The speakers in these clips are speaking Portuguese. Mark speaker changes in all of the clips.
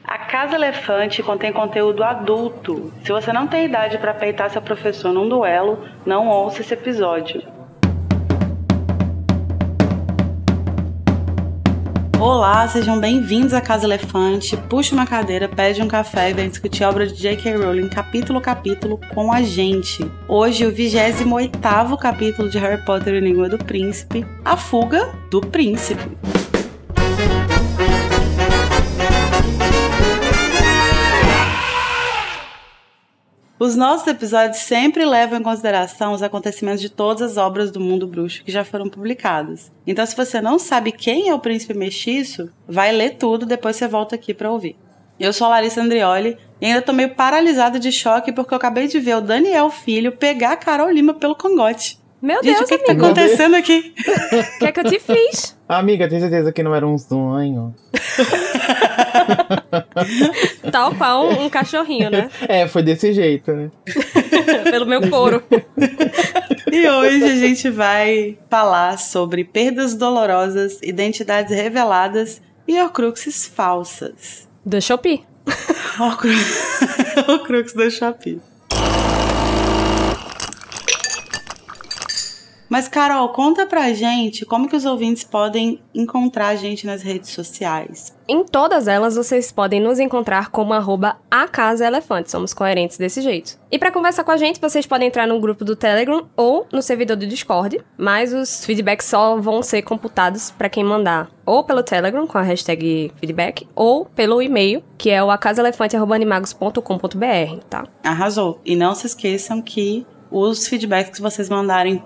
Speaker 1: A Casa Elefante contém conteúdo adulto. Se você não tem idade para peitar seu professor num duelo, não ouça esse episódio. Olá, sejam bem-vindos à Casa Elefante. Puxa uma cadeira, pede um café e vem discutir a obra de J.K. Rowling capítulo a capítulo com a gente. Hoje, o 28º capítulo de Harry Potter e o Enigma do Príncipe, A Fuga do Príncipe. Os nossos episódios sempre levam em consideração os acontecimentos de todas as obras do mundo bruxo que já foram publicadas. Então, se você não sabe quem é o Príncipe Mestiço, vai ler tudo, depois você volta aqui pra ouvir. Eu sou a Larissa Andrioli e ainda tô meio paralisada de choque porque eu acabei de ver o Daniel Filho pegar a Carol Lima pelo cangote.
Speaker 2: Meu
Speaker 1: Gente,
Speaker 2: Deus,
Speaker 1: o que tá acontecendo aqui?
Speaker 2: O que é que eu te fiz?
Speaker 3: Amiga, tem certeza que não era um sonho?
Speaker 2: Tal qual um cachorrinho, né?
Speaker 3: É, foi desse jeito, né?
Speaker 2: Pelo meu couro.
Speaker 1: E hoje a gente vai falar sobre perdas dolorosas, identidades reveladas e horcruxes falsas.
Speaker 2: Do Shopee.
Speaker 1: Horcrux da Shopee. Mas, Carol, conta pra gente como que os ouvintes podem encontrar a gente nas redes sociais.
Speaker 2: Em todas elas, vocês podem nos encontrar como @acasaelefante. Somos coerentes desse jeito. E pra conversar com a gente, vocês podem entrar no grupo do Telegram ou no servidor do Discord, mas os feedbacks só vão ser computados pra quem mandar ou pelo Telegram, com a hashtag feedback, ou pelo e-mail, que é o acasaelefante@animagos.com.br, tá?
Speaker 1: Arrasou. E não se esqueçam que os feedbacks que vocês mandarem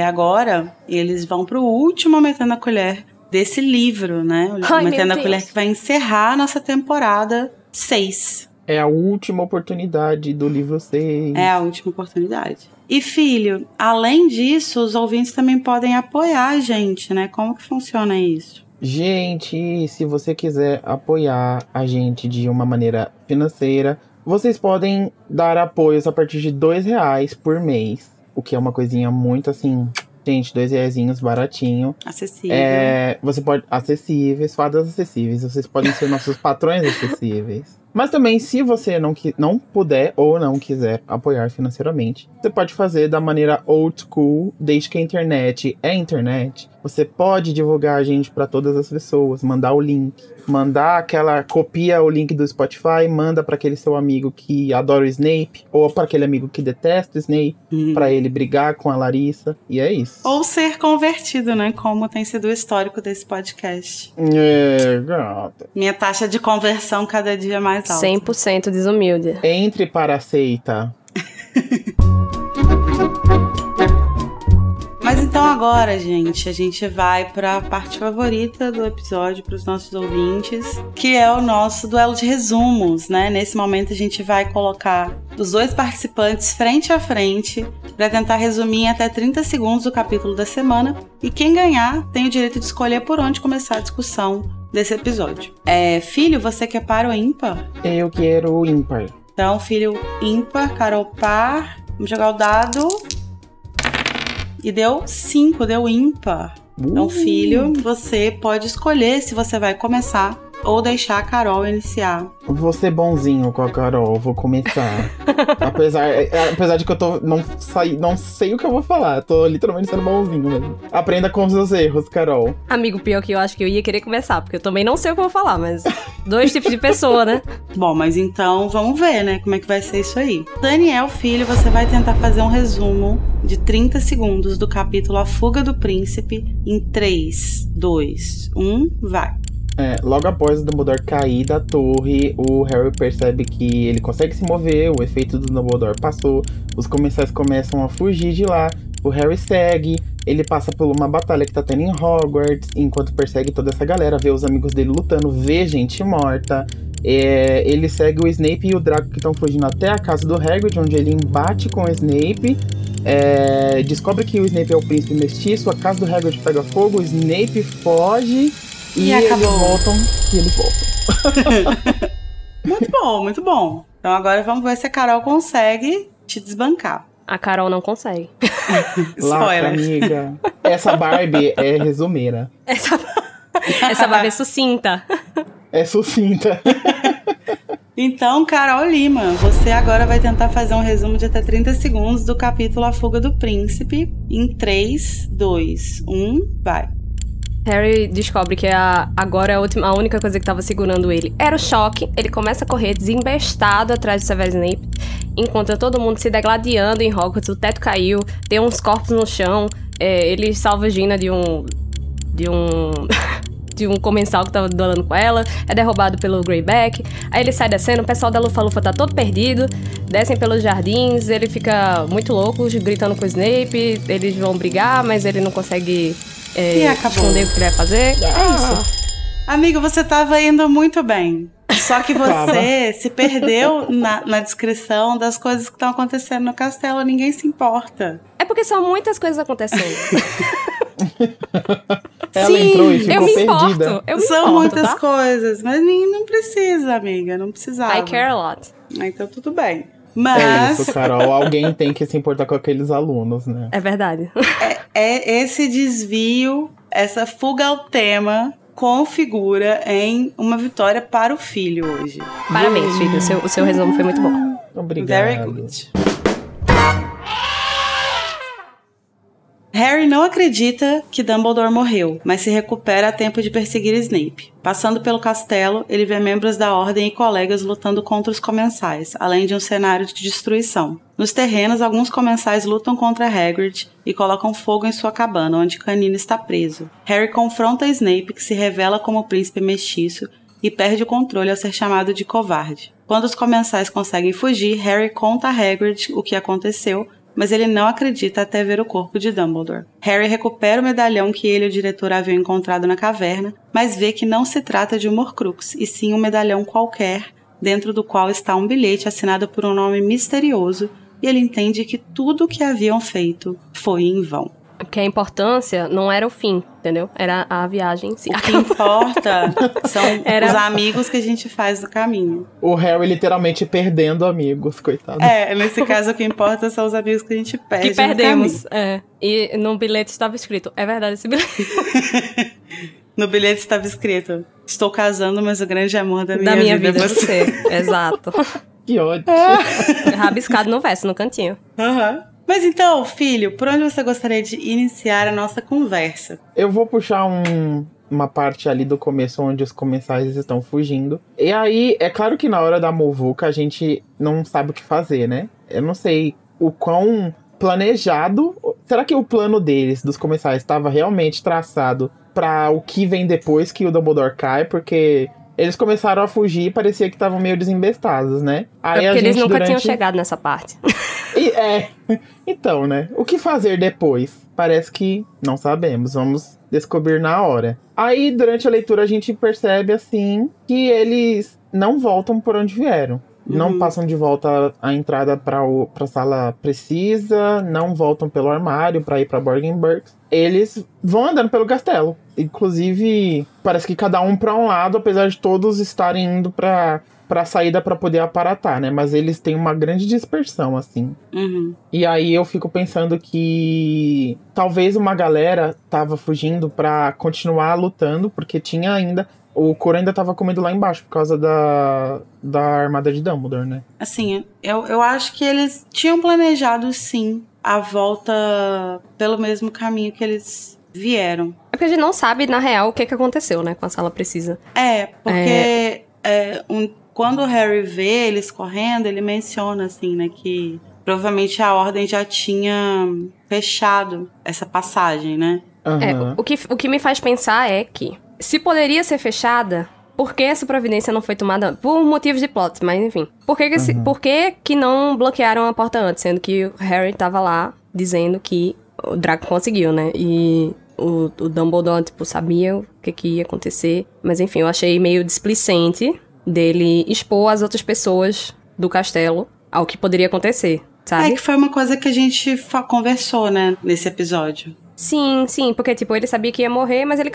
Speaker 1: agora, eles vão pro último Metendo a Colher desse livro, né? O Metendo a Colher que vai encerrar a nossa temporada 6.
Speaker 3: É a última oportunidade do livro 6.
Speaker 1: É a última oportunidade. E, filho, além disso, os ouvintes também podem apoiar a gente, né? Como que funciona isso?
Speaker 3: Gente, se você quiser apoiar a gente de uma maneira financeira, vocês podem dar apoios a partir de R$2 por mês. O que é uma coisinha muito assim... Gente, R$2 baratinho.
Speaker 1: Acessível.
Speaker 3: Você pode... Acessíveis, fadas acessíveis. Vocês podem ser nossos patrões acessíveis. Mas também, se você não puder ou não quiser apoiar financeiramente, você pode fazer da maneira old school, desde que a internet é internet. Você pode divulgar a gente para todas as pessoas, mandar o link. Copia o link do Spotify, manda para aquele seu amigo que adora o Snape, ou para aquele amigo que detesta o Snape, para ele brigar com a Larissa, e é isso.
Speaker 1: Ou ser convertido, né? Como tem sido o histórico desse podcast.
Speaker 3: Gata.
Speaker 1: Minha taxa de conversão cada dia mais alta.
Speaker 2: 100% desumilde.
Speaker 3: Entre para a seita.
Speaker 1: Mas então agora, gente, a gente vai pra parte favorita do episódio pros nossos ouvintes, que é o nosso duelo de resumos, né? Nesse momento a gente vai colocar os dois participantes frente a frente pra tentar resumir em até 30 segundos o capítulo da semana. E quem ganhar tem o direito de escolher por onde começar a discussão desse episódio. Filho, você quer par ou ímpar?
Speaker 3: Eu quero ímpar.
Speaker 1: Então, filho ímpar, Carol par. Vamos jogar o dado. E deu 5, deu ímpar. Então, filho, você pode escolher se você vai começar ou deixar a Carol iniciar.
Speaker 3: Vou ser bonzinho com a Carol, vou começar. apesar de que eu não sei o que eu vou falar. Tô literalmente sendo bonzinho mesmo. Aprenda com os seus erros, Carol.
Speaker 2: Amigo, pior que eu acho que eu ia querer começar, porque eu também não sei o que eu vou falar, mas dois tipos de pessoa, né?
Speaker 1: Bom, mas então vamos ver, né, como é que vai ser isso aí. Daniel, filho, você vai tentar fazer um resumo de 30 segundos do capítulo A Fuga do Príncipe em 3, 2, 1, vai.
Speaker 3: Logo após o Dumbledore cair da torre, o Harry percebe que ele consegue se mover, o efeito do Dumbledore passou, os comensais começam a fugir de lá, o Harry segue, ele passa por uma batalha que tá tendo em Hogwarts, enquanto persegue toda essa galera, vê os amigos dele lutando, vê gente morta, ele segue o Snape e o Draco que estão fugindo até a casa do Hagrid, onde ele embate com o Snape, descobre que o Snape é o príncipe mestiço, a casa do Hagrid pega fogo, o Snape foge... E eles voltam.
Speaker 1: Muito bom, muito bom. Então agora vamos ver se a Carol consegue te desbancar.
Speaker 2: A Carol não consegue.
Speaker 3: Lacra, amiga. Essa Barbie é resumeira.
Speaker 2: Essa Barbie é sucinta.
Speaker 3: É sucinta.
Speaker 1: Então, Carol Lima, você agora vai tentar fazer um resumo de até 30 segundos do capítulo A Fuga do Príncipe. Em 3, 2, 1, vai.
Speaker 2: Harry descobre que agora a única coisa que estava segurando ele era o choque. Ele começa a correr desembestado atrás do Severus Snape. Encontra todo mundo se degladiando em Hogwarts. O teto caiu, tem uns corpos no chão. Ele salva Gina de um comensal que tava duelando com ela. É derrubado pelo Greyback. Aí ele sai descendo, o pessoal da Lufa-Lufa tá todo perdido. Descem pelos jardins, ele fica muito louco, gritando com o Snape. Eles vão brigar, mas ele não consegue esconder o que ele vai fazer. É isso.
Speaker 1: Amigo, você tava indo muito bem. Só que você se perdeu na descrição das coisas que estão acontecendo no castelo. Ninguém se importa.
Speaker 2: É porque são muitas coisas acontecendo.
Speaker 3: Ela entrou e ficou perdida.
Speaker 1: São muitas coisas, mas não precisa, amiga. Não precisava.
Speaker 2: I care a lot.
Speaker 1: Então tudo bem. Mas...
Speaker 3: É isso, Carol. Alguém tem que se importar com aqueles alunos, né?
Speaker 2: É verdade.
Speaker 1: É esse desvio, essa fuga ao tema configura em uma vitória para o filho hoje.
Speaker 2: Parabéns, filho. O seu resumo foi muito bom.
Speaker 3: Obrigado.
Speaker 1: Very good. Harry não acredita que Dumbledore morreu, mas se recupera a tempo de perseguir Snape. Passando pelo castelo, ele vê membros da Ordem e colegas lutando contra os comensais, além de um cenário de destruição. Nos terrenos, alguns comensais lutam contra Hagrid e colocam fogo em sua cabana, onde Canino está preso. Harry confronta Snape, que se revela como o príncipe mestiço, e perde o controle ao ser chamado de covarde. Quando os comensais conseguem fugir, Harry conta a Hagrid o que aconteceu, mas ele não acredita até ver o corpo de Dumbledore. Harry recupera o medalhão que ele e o diretor haviam encontrado na caverna, mas vê que não se trata de um Horcrux, e sim um medalhão qualquer, dentro do qual está um bilhete assinado por um nome misterioso, e ele entende que tudo o que haviam feito foi em vão.
Speaker 2: Porque a importância não era o fim, entendeu? Era a viagem em si.
Speaker 1: O que importa são os amigos que a gente faz no caminho.
Speaker 3: O Harry literalmente perdendo amigos, coitado.
Speaker 1: Nesse caso o que importa são os amigos que a gente perde.
Speaker 2: Que perdemos, E no bilhete estava escrito, é verdade esse bilhete.
Speaker 1: No bilhete estava escrito, estou casando, mas o grande amor da minha vida é você.
Speaker 2: Exato.
Speaker 3: Que ódio.
Speaker 2: Rabiscado no verso, no cantinho.
Speaker 1: Mas então, filho, por onde você gostaria de iniciar a nossa conversa?
Speaker 3: Eu vou puxar uma parte ali do começo onde os comensais estão fugindo. E aí, é claro que na hora da muvuca a gente não sabe o que fazer, né? Eu não sei o quão planejado... Será que o plano deles, dos comensais, estava realmente traçado para o que vem depois que o Dumbledore cai? Porque... eles começaram a fugir e parecia que estavam meio desembestados, né?
Speaker 2: Aí porque eles nunca tinham chegado nessa parte.
Speaker 3: Então, né? O que fazer depois? Parece que não sabemos. Vamos descobrir na hora. Aí, durante a leitura, a gente percebe, assim, que eles não voltam por onde vieram. Não passam de volta a entrada pra sala precisa, não voltam pelo armário pra ir pra Borgenburgs. Eles vão andando pelo castelo. Inclusive, parece que cada um pra um lado, apesar de todos estarem indo pra saída pra poder aparatar, né? Mas eles têm uma grande dispersão, assim. E aí eu fico pensando que talvez uma galera tava fugindo pra continuar lutando, porque tinha ainda... O Coro ainda tava comendo lá embaixo por causa da armada de Dumbledore, né?
Speaker 1: Assim, eu acho que eles tinham planejado, sim, a volta pelo mesmo caminho que eles vieram.
Speaker 2: É porque a gente não sabe, na real, o que aconteceu, né, com a sala precisa.
Speaker 1: Porque quando o Harry vê eles correndo, ele menciona, assim, né, que provavelmente a Ordem já tinha fechado essa passagem, né?
Speaker 2: O que me faz pensar é que se poderia ser fechada, por que essa providência não foi tomada? Por motivos de plot, mas enfim. Por que não bloquearam a porta antes? Sendo que o Harry tava lá dizendo que o Draco conseguiu, né? E o Dumbledore, tipo, sabia o que ia acontecer. Mas enfim, eu achei meio displicente dele expor as outras pessoas do castelo ao que poderia acontecer, sabe?
Speaker 1: Que foi uma coisa que a gente conversou, né, nesse episódio.
Speaker 2: Sim, porque, tipo, ele sabia que ia morrer, mas ele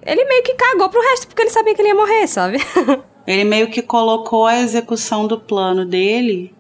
Speaker 2: meio que cagou pro resto, porque ele sabia que ele ia morrer, sabe?
Speaker 1: Ele meio que colocou a execução do plano dele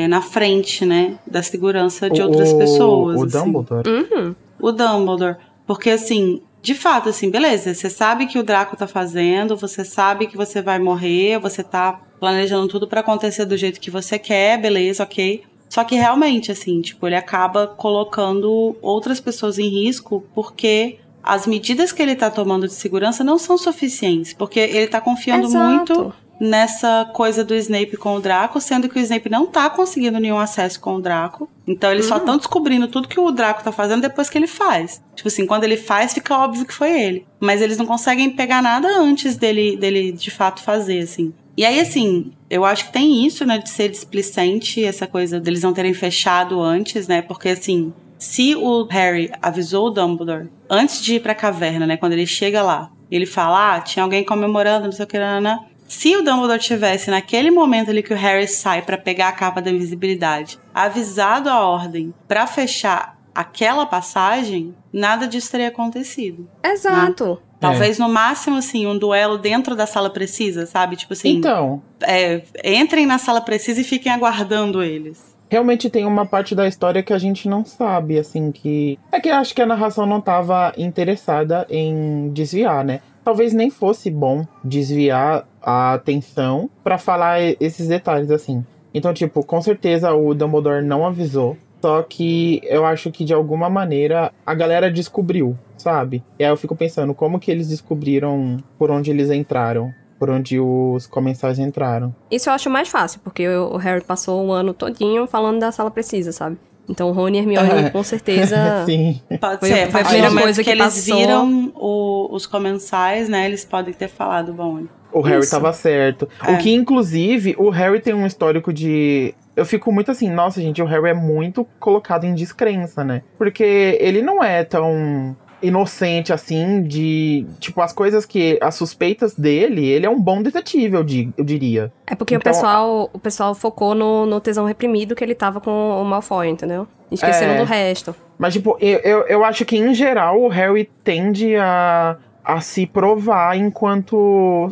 Speaker 1: na frente, né? Da segurança de outras pessoas.
Speaker 3: O
Speaker 1: assim.
Speaker 3: Dumbledore?
Speaker 1: O Dumbledore. Porque, assim, de fato, assim, beleza, você sabe que o Draco tá fazendo, você sabe que você vai morrer, você tá planejando tudo pra acontecer do jeito que você quer, beleza, ok. Só que realmente, assim, tipo, ele acaba colocando outras pessoas em risco porque as medidas que ele tá tomando de segurança não são suficientes, porque ele tá confiando muito nessa coisa do Snape com o Draco, sendo que o Snape não tá conseguindo nenhum acesso com o Draco. Então eles só estão descobrindo tudo que o Draco tá fazendo depois que ele faz. Tipo assim, quando ele faz, fica óbvio que foi ele. Mas eles não conseguem pegar nada antes dele de fato fazer, assim. E aí, assim, eu acho que tem isso, né, de ser displicente, essa coisa deles não terem fechado antes, né, porque, assim, se o Harry avisou o Dumbledore antes de ir pra caverna, né, quando ele chega lá, ele fala, tinha alguém comemorando, não sei o que, né. Se o Dumbledore tivesse, naquele momento ali que o Harry sai pra pegar a capa da invisibilidade, avisado a Ordem pra fechar aquela passagem, nada disso teria acontecido.
Speaker 2: Exato.
Speaker 1: Né? Talvez, no máximo, assim, um duelo dentro da sala precisa, sabe? Tipo assim...
Speaker 3: Então...
Speaker 1: entrem na sala precisa e fiquem aguardando eles.
Speaker 3: Realmente tem uma parte da história que a gente não sabe, assim, que... É que eu acho que a narração não tava interessada em desviar, né? Talvez nem fosse bom desviar a atenção pra falar esses detalhes, assim. Então, tipo, com certeza o Dumbledore não avisou. Só que eu acho que de alguma maneira a galera descobriu, sabe? E aí eu fico pensando, como que eles descobriram por onde eles entraram? Por onde os comensais entraram?
Speaker 2: Isso eu acho mais fácil, porque o Harry passou o ano todinho falando da sala precisa, sabe? Então Rony e Hermione, com certeza...
Speaker 3: Sim.
Speaker 1: Pode ser.
Speaker 2: Foi a primeira coisa que
Speaker 1: eles
Speaker 2: passou.
Speaker 1: viram os comensais, né? Eles podem ter falado, bom...
Speaker 3: O Harry tava certo. O que, inclusive, o Harry tem um histórico de... Eu fico muito assim, nossa, gente, o Harry é muito colocado em descrença, né? Porque ele não é tão inocente assim de... Tipo, as coisas que... As suspeitas dele, ele é um bom detetive, eu diria.
Speaker 2: É porque então, o pessoal focou no tesão reprimido que ele tava com o Malfoy, entendeu? Esqueceram do resto.
Speaker 3: Mas, tipo, eu acho que, em geral, o Harry tende a se provar enquanto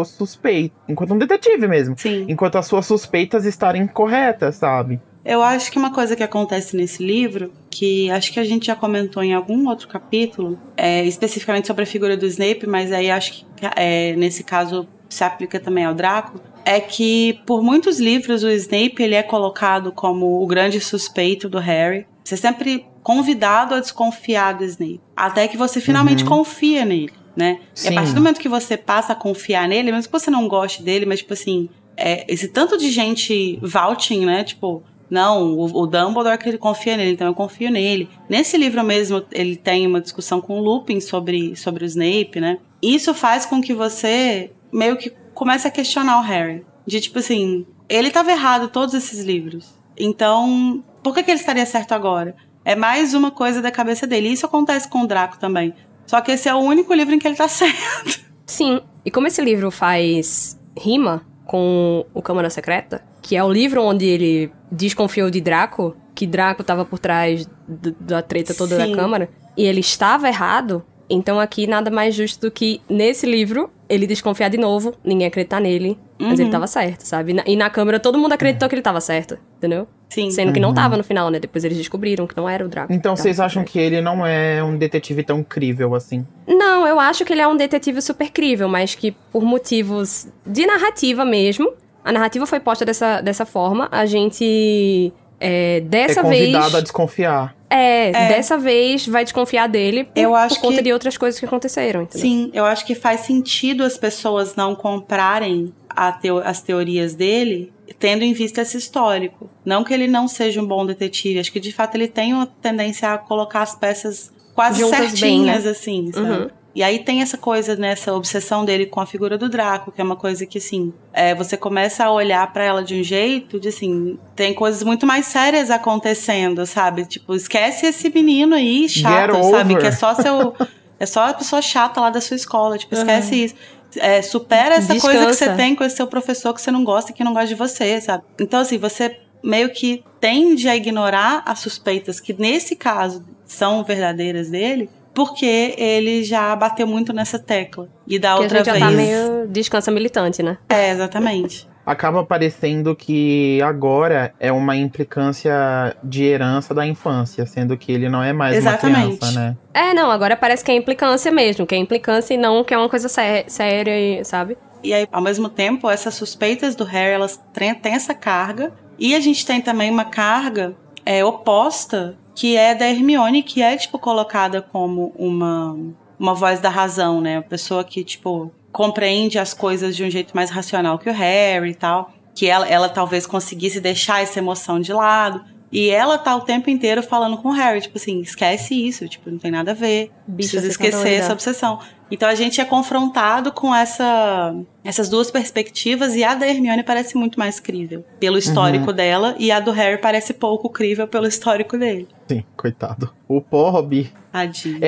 Speaker 3: suspeito. Enquanto um detetive mesmo.
Speaker 1: Sim.
Speaker 3: Enquanto as suas suspeitas estarem corretas, sabe?
Speaker 1: Eu acho que uma coisa que acontece nesse livro, que acho que a gente já comentou em algum outro capítulo, especificamente sobre a figura do Snape, mas aí acho que nesse caso se aplica também ao Draco, é que por muitos livros o Snape ele é colocado como o grande suspeito do Harry. Você é sempre convidado a desconfiar do Snape, até que você finalmente confia nele, né?
Speaker 3: Sim.
Speaker 1: E a partir do momento que você passa a confiar nele, mesmo que você não goste dele, mas tipo assim, esse tanto de gente vouching, né? Tipo, não, o Dumbledore que ele confia nele, então eu confio nele. Nesse livro mesmo, ele tem uma discussão com o Lupin sobre o Snape, né? Isso faz com que você meio que comece a questionar o Harry. De tipo assim, ele estava errado em todos esses livros. Então, por que ele estaria certo agora? É mais uma coisa da cabeça dele. Isso acontece com o Draco também. Só que esse é o único livro em que ele tá certo.
Speaker 2: Sim. E como esse livro faz rima com o Câmara Secreta, que é o livro onde ele desconfiou de Draco, que Draco estava por trás da treta toda da Câmara, e ele estava errado, então aqui nada mais justo do que, nesse livro, ele desconfiar de novo, ninguém acreditar nele, mas ele estava certo, sabe? E na Câmara todo mundo acreditou que ele estava certo, entendeu?
Speaker 1: Sim.
Speaker 2: Sendo que não estava no final, né? Depois eles descobriram que não era o Draco.
Speaker 3: Então vocês acham que ele não é um detetive tão crível assim?
Speaker 2: Não, eu acho que ele é um detetive super crível, mas que por motivos de narrativa mesmo, a narrativa foi posta dessa forma, a gente dessa vez...
Speaker 3: É convidado a desconfiar.
Speaker 2: Dessa vez vai desconfiar dele por conta de outras coisas que aconteceram, entendeu?
Speaker 1: Sim, eu acho que faz sentido as pessoas não comprarem as teorias dele, tendo em vista esse histórico. Não que ele não seja um bom detetive, acho que de fato ele tem uma tendência a colocar as peças quase
Speaker 2: juntas
Speaker 1: certinhas,
Speaker 2: bem, né?
Speaker 1: assim, sabe? E aí tem essa coisa, né, essa obsessão dele com a figura do Draco, que é uma coisa que, assim, você começa a olhar pra ela de um jeito, de assim, tem coisas muito mais sérias acontecendo, sabe? Tipo, esquece esse menino aí, chato, sabe? Que é só a pessoa chata lá da sua escola, tipo, esquece isso. Supera essa coisa que você tem com esse seu professor que você não gosta e que não gosta de você, sabe? Então, assim, você meio que tende a ignorar as suspeitas que, nesse caso, são verdadeiras dele, porque ele já bateu muito nessa tecla. E da outra vez...
Speaker 2: a gente já tá meio descansa militante, né?
Speaker 1: Exatamente.
Speaker 3: acaba parecendo que agora é uma implicância de herança da infância, sendo que ele não é mais
Speaker 1: Exatamente.
Speaker 3: uma criança, né?
Speaker 2: Não, agora parece que é implicância mesmo, que é implicância e não que é uma coisa séria, sabe?
Speaker 1: E aí, ao mesmo tempo, essas suspeitas do Harry, elas têm essa carga. E a gente tem também uma carga oposta, que é da Hermione, que é, tipo, colocada como uma voz da razão, né? Uma pessoa que, tipo, compreende as coisas de um jeito mais racional que o Harry e tal. Que ela talvez conseguisse deixar essa emoção de lado. E ela tá o tempo inteiro falando com o Harry, tipo assim, esquece isso, tipo, não tem nada a ver. Precisa esquecer essa obsessão. Então a gente é confrontado com essas duas perspectivas, e a da Hermione parece muito mais crível pelo histórico dela, e a do Harry parece pouco crível pelo histórico dele.
Speaker 3: Sim, coitado. O Pob...
Speaker 1: Tadinho.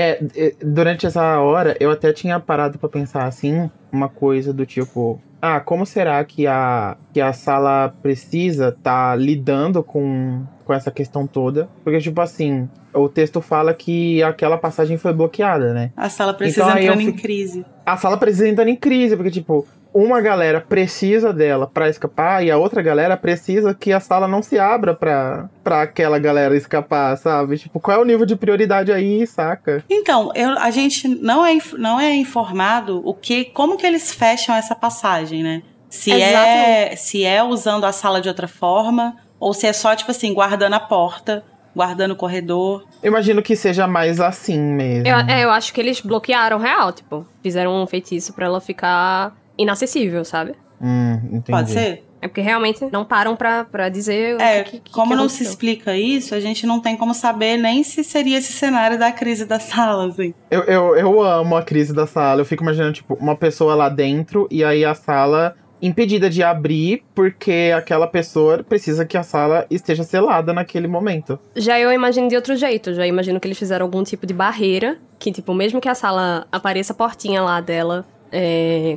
Speaker 3: Durante essa hora, eu até tinha parado pra pensar assim, uma coisa do tipo... como será que a sala precisa tá lidando com essa questão toda? Porque, tipo assim, o texto fala que aquela passagem foi bloqueada, né?
Speaker 1: A sala precisa entrando em crise.
Speaker 3: A sala precisa entrar em crise, porque, tipo, uma galera precisa dela pra escapar e a outra galera precisa que a sala não se abra pra aquela galera escapar, sabe? Tipo, qual é o nível de prioridade aí, saca?
Speaker 1: Então, a gente não é informado como que eles fecham essa passagem, né? Se é usando a sala de outra forma, ou se é só, tipo assim, guardando a porta, guardando o corredor.
Speaker 3: Eu imagino que seja mais assim mesmo.
Speaker 2: Eu acho que eles bloquearam real, tipo, fizeram um feitiço pra ela ficar inacessível, sabe?
Speaker 3: Entendi.
Speaker 1: Pode ser?
Speaker 2: É porque realmente não param pra dizer o que
Speaker 1: como
Speaker 2: que
Speaker 1: não se explica isso, a gente não tem como saber nem se seria esse cenário da crise da sala, assim.
Speaker 3: Eu amo a crise da sala. Eu fico imaginando, tipo, uma pessoa lá dentro e aí a sala impedida de abrir porque aquela pessoa precisa que a sala esteja selada naquele momento.
Speaker 2: Já eu imagino de outro jeito. Já imagino que eles fizeram algum tipo de barreira que, tipo, mesmo que a sala apareça a portinha lá dela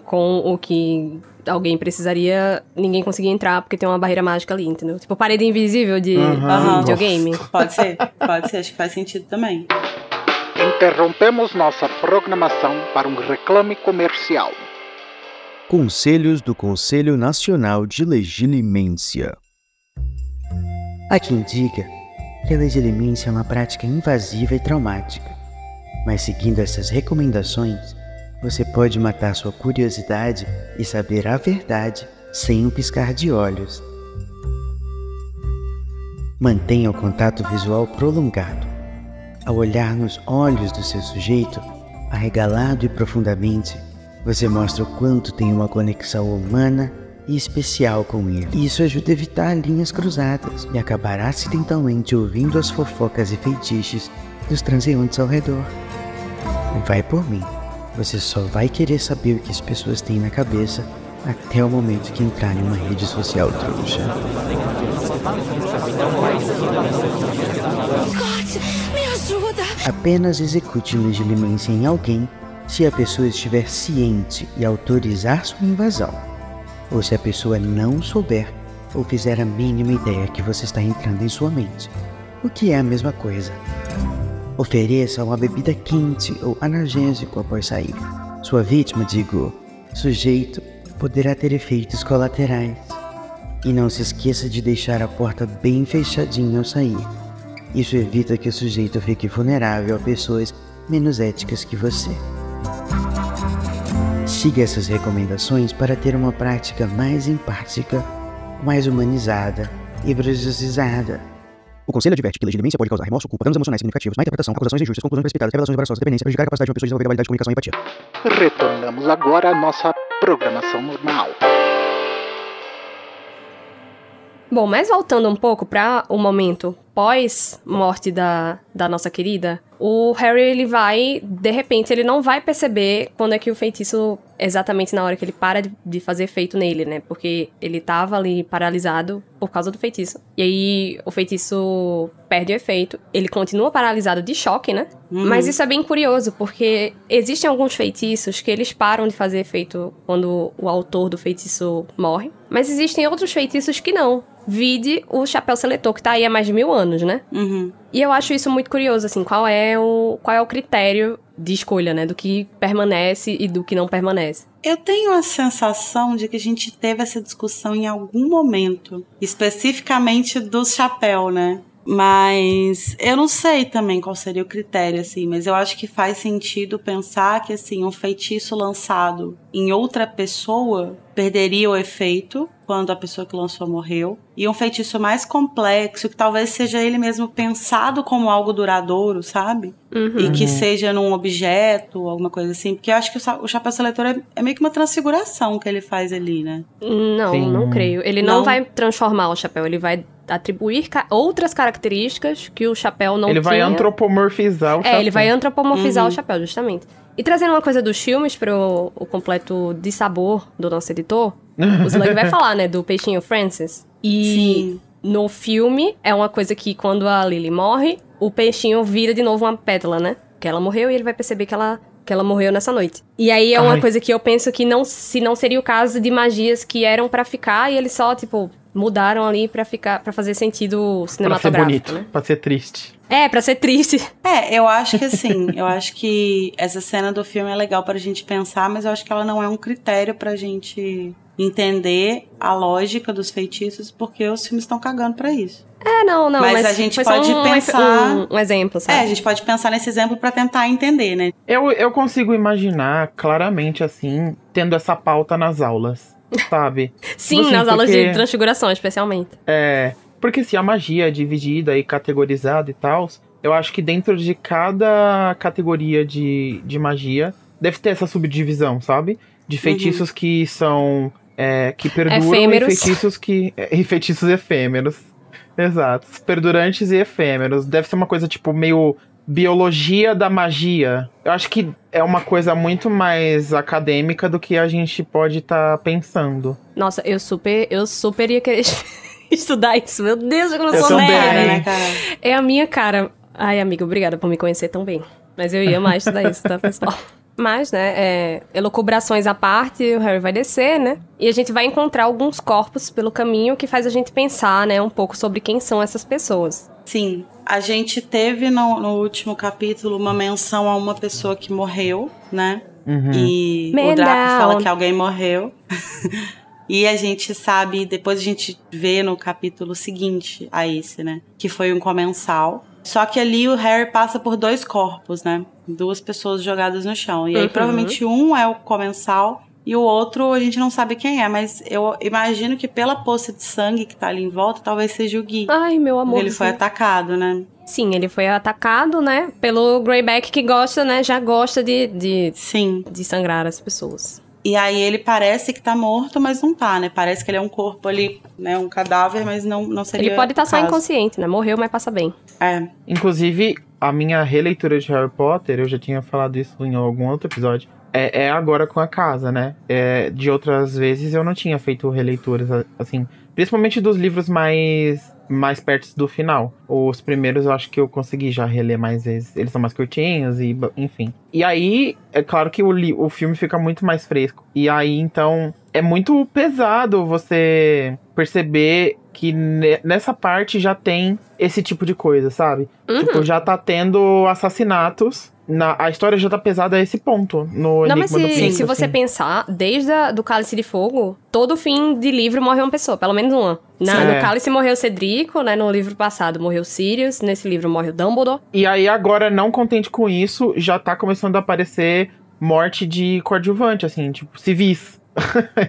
Speaker 2: com o que alguém precisaria, ninguém conseguia entrar porque tem uma barreira mágica ali, entendeu? Tipo, parede invisível de videogame.
Speaker 1: Pode ser, acho que faz sentido também.
Speaker 4: Interrompemos nossa programação para um reclame comercial.
Speaker 5: Conselhos do Conselho Nacional de Legilimência.
Speaker 6: Há quem diga que a legilimência é uma prática invasiva e traumática, mas seguindo essas recomendações, você pode matar sua curiosidade e saber a verdade sem um piscar de olhos. Mantenha o contato visual prolongado. Ao olhar nos olhos do seu sujeito, arregalado e profundamente, você mostra o quanto tem uma conexão humana e especial com ele. Isso ajuda a evitar linhas cruzadas e acabar acidentalmente ouvindo as fofocas e feitiços dos transeuntes ao redor. Vai por mim, você só vai querer saber o que as pessoas têm na cabeça até o momento que entrar em uma rede social trouxa.
Speaker 7: God, me ajuda!
Speaker 6: Apenas execute legilimência em alguém se a pessoa estiver ciente e autorizar sua invasão, ou se a pessoa não souber ou fizer a mínima ideia que você está entrando em sua mente, o que é a mesma coisa. Ofereça uma bebida quente ou analgésico após sair. Sua vítima, sujeito, poderá ter efeitos colaterais. E não se esqueça de deixar a porta bem fechadinha ao sair. Isso evita que o sujeito fique vulnerável a pessoas menos éticas que você. Siga essas recomendações para ter uma prática mais empática, mais humanizada e processizada.
Speaker 5: O Conselho adverte que legilimência pode causar remorso, culpa, danos emocionais significativos, má interpretação, acusações injustas, conclusões precipitadas, revelações embaraçosas, dependência, prejudicar a capacidade de uma pessoa de desenvolver habilidade de comunicação e empatia.
Speaker 4: Retornamos agora à nossa programação normal.
Speaker 2: Bom, mas voltando um pouco para o momento pós-morte da nossa querida, o Harry, ele vai, de repente, ele não vai perceber quando é que o feitiço, exatamente na hora que ele para de fazer efeito nele, né? Porque ele tava ali paralisado por causa do feitiço. E aí, o feitiço perde o efeito. Ele continua paralisado de choque, né? Mas isso é bem curioso, porque existem alguns feitiços que eles param de fazer efeito quando o autor do feitiço morre. Mas existem outros feitiços que não. Vide o chapéu seletor, que tá aí há mais de 1000 anos, né? E eu acho isso muito curioso, assim, qual é o critério de escolha, né? Do que permanece e do que não permanece.
Speaker 1: Eu tenho a sensação de que a gente teve essa discussão em algum momento, especificamente do chapéu, né? Mas eu não sei também qual seria o critério, assim, mas eu acho que faz sentido pensar que, assim, um feitiço lançado em outra pessoa perderia o efeito quando a pessoa que lançou morreu. E um feitiço mais complexo, que talvez seja ele mesmo pensado como algo duradouro, sabe? E que seja num objeto, alguma coisa assim. Porque eu acho que o chapéu seletor é meio que uma transfiguração que ele faz ali, né?
Speaker 2: Não,
Speaker 3: Sim.
Speaker 2: não creio. Ele não vai transformar o chapéu, ele vai atribuir outras características que o chapéu não tinha.
Speaker 3: Ele vai antropomorfizar o chapéu.
Speaker 2: Ele vai antropomorfizar o chapéu, justamente. E trazendo uma coisa dos filmes para o completo dissabor do nosso editor, o Slug vai falar, né, do peixinho Francis. E no filme é uma coisa que quando a Lily morre, o peixinho vira de novo uma pétala, né? Que ela morreu e ele vai perceber que ela morreu nessa noite. E aí é uma coisa que eu penso que não seria o caso de magias que eram pra ficar e eles só, tipo, mudaram ali pra fazer sentido cinematográfico,
Speaker 3: pra ser bonito,
Speaker 2: né?
Speaker 3: pra ser triste.
Speaker 2: Pra ser triste.
Speaker 1: Eu acho que assim, eu acho que essa cena do filme é legal pra gente pensar, mas eu acho que ela não é um critério pra gente entender a lógica dos feitiços, porque os filmes estão cagando pra isso.
Speaker 2: Não,
Speaker 1: mas a gente pode pensar
Speaker 2: um exemplo, sabe?
Speaker 1: A gente pode pensar nesse exemplo pra tentar entender, né?
Speaker 3: Eu consigo imaginar claramente, assim, tendo essa pauta nas aulas, sabe?
Speaker 2: Sim,
Speaker 3: assim,
Speaker 2: nas aulas de transfiguração, especialmente.
Speaker 3: Porque se a magia é dividida e categorizada e tal, eu acho que dentro de cada categoria de magia deve ter essa subdivisão, sabe? De feitiços que são... que perduram
Speaker 2: efêmeros.
Speaker 3: e feitiços efêmeros. Exato. Perdurantes e efêmeros. Deve ser uma coisa, tipo, meio biologia da magia. Eu acho que é uma coisa muito mais acadêmica do que a gente pode estar pensando.
Speaker 2: Nossa, eu super ia querer estudar isso. Meu Deus, eu não sou
Speaker 3: também,
Speaker 2: nerd,
Speaker 1: né, cara?
Speaker 2: É a minha cara. Ai, amiga, obrigada por me conhecer tão bem. Mas eu ia mais estudar isso, tá, pessoal? Mas, né, elucubrações à parte, o Harry vai descer, né? E a gente vai encontrar alguns corpos pelo caminho que faz a gente pensar, né, um pouco sobre quem são essas pessoas.
Speaker 1: Sim, a gente teve no último capítulo uma menção a uma pessoa que morreu, né? E o Draco fala que alguém morreu. E a gente sabe, depois a gente vê no capítulo seguinte a esse, né? Que foi um comensal. Só que ali o Harry passa por 2 corpos, né? 2 pessoas jogadas no chão. E aí provavelmente um é o comensal e o outro a gente não sabe quem é. Mas eu imagino que pela poça de sangue que tá ali em volta, talvez seja o Gui.
Speaker 2: Ai, meu amor.
Speaker 1: Ele foi atacado, né?
Speaker 2: Sim, ele foi atacado, né? Pelo Greyback que gosta, né? Já gosta de sangrar as pessoas.
Speaker 1: E aí ele parece que tá morto, mas não tá, né? Parece que ele é um corpo ali, né? Um cadáver, mas não seria.
Speaker 2: Ele pode estar só inconsciente, né? Morreu, mas passa bem.
Speaker 3: Inclusive, a minha releitura de Harry Potter, eu já tinha falado isso em algum outro episódio, é agora com a casa, né? De outras vezes eu não tinha feito releituras, assim, principalmente dos livros mais perto do final. Os primeiros eu acho que eu consegui já reler mais vezes. Eles são mais curtinhos e, enfim. E aí, é claro que o filme fica muito mais fresco. E aí, então, é muito pesado você perceber que nessa parte já tem esse tipo de coisa, sabe? Tipo, já tá tendo assassinatos. A história já tá pesada a esse ponto no Enigma do Príncipe.
Speaker 2: Se você pensar, desde do Cálice de Fogo, todo fim de livro morre uma pessoa, pelo menos uma. No Cálice morreu Cedrico, né? No livro passado morreu Sirius, nesse livro morre o Dumbledore.
Speaker 3: E aí agora, não contente com isso, já tá começando a aparecer morte de coadjuvante, assim, tipo, civis.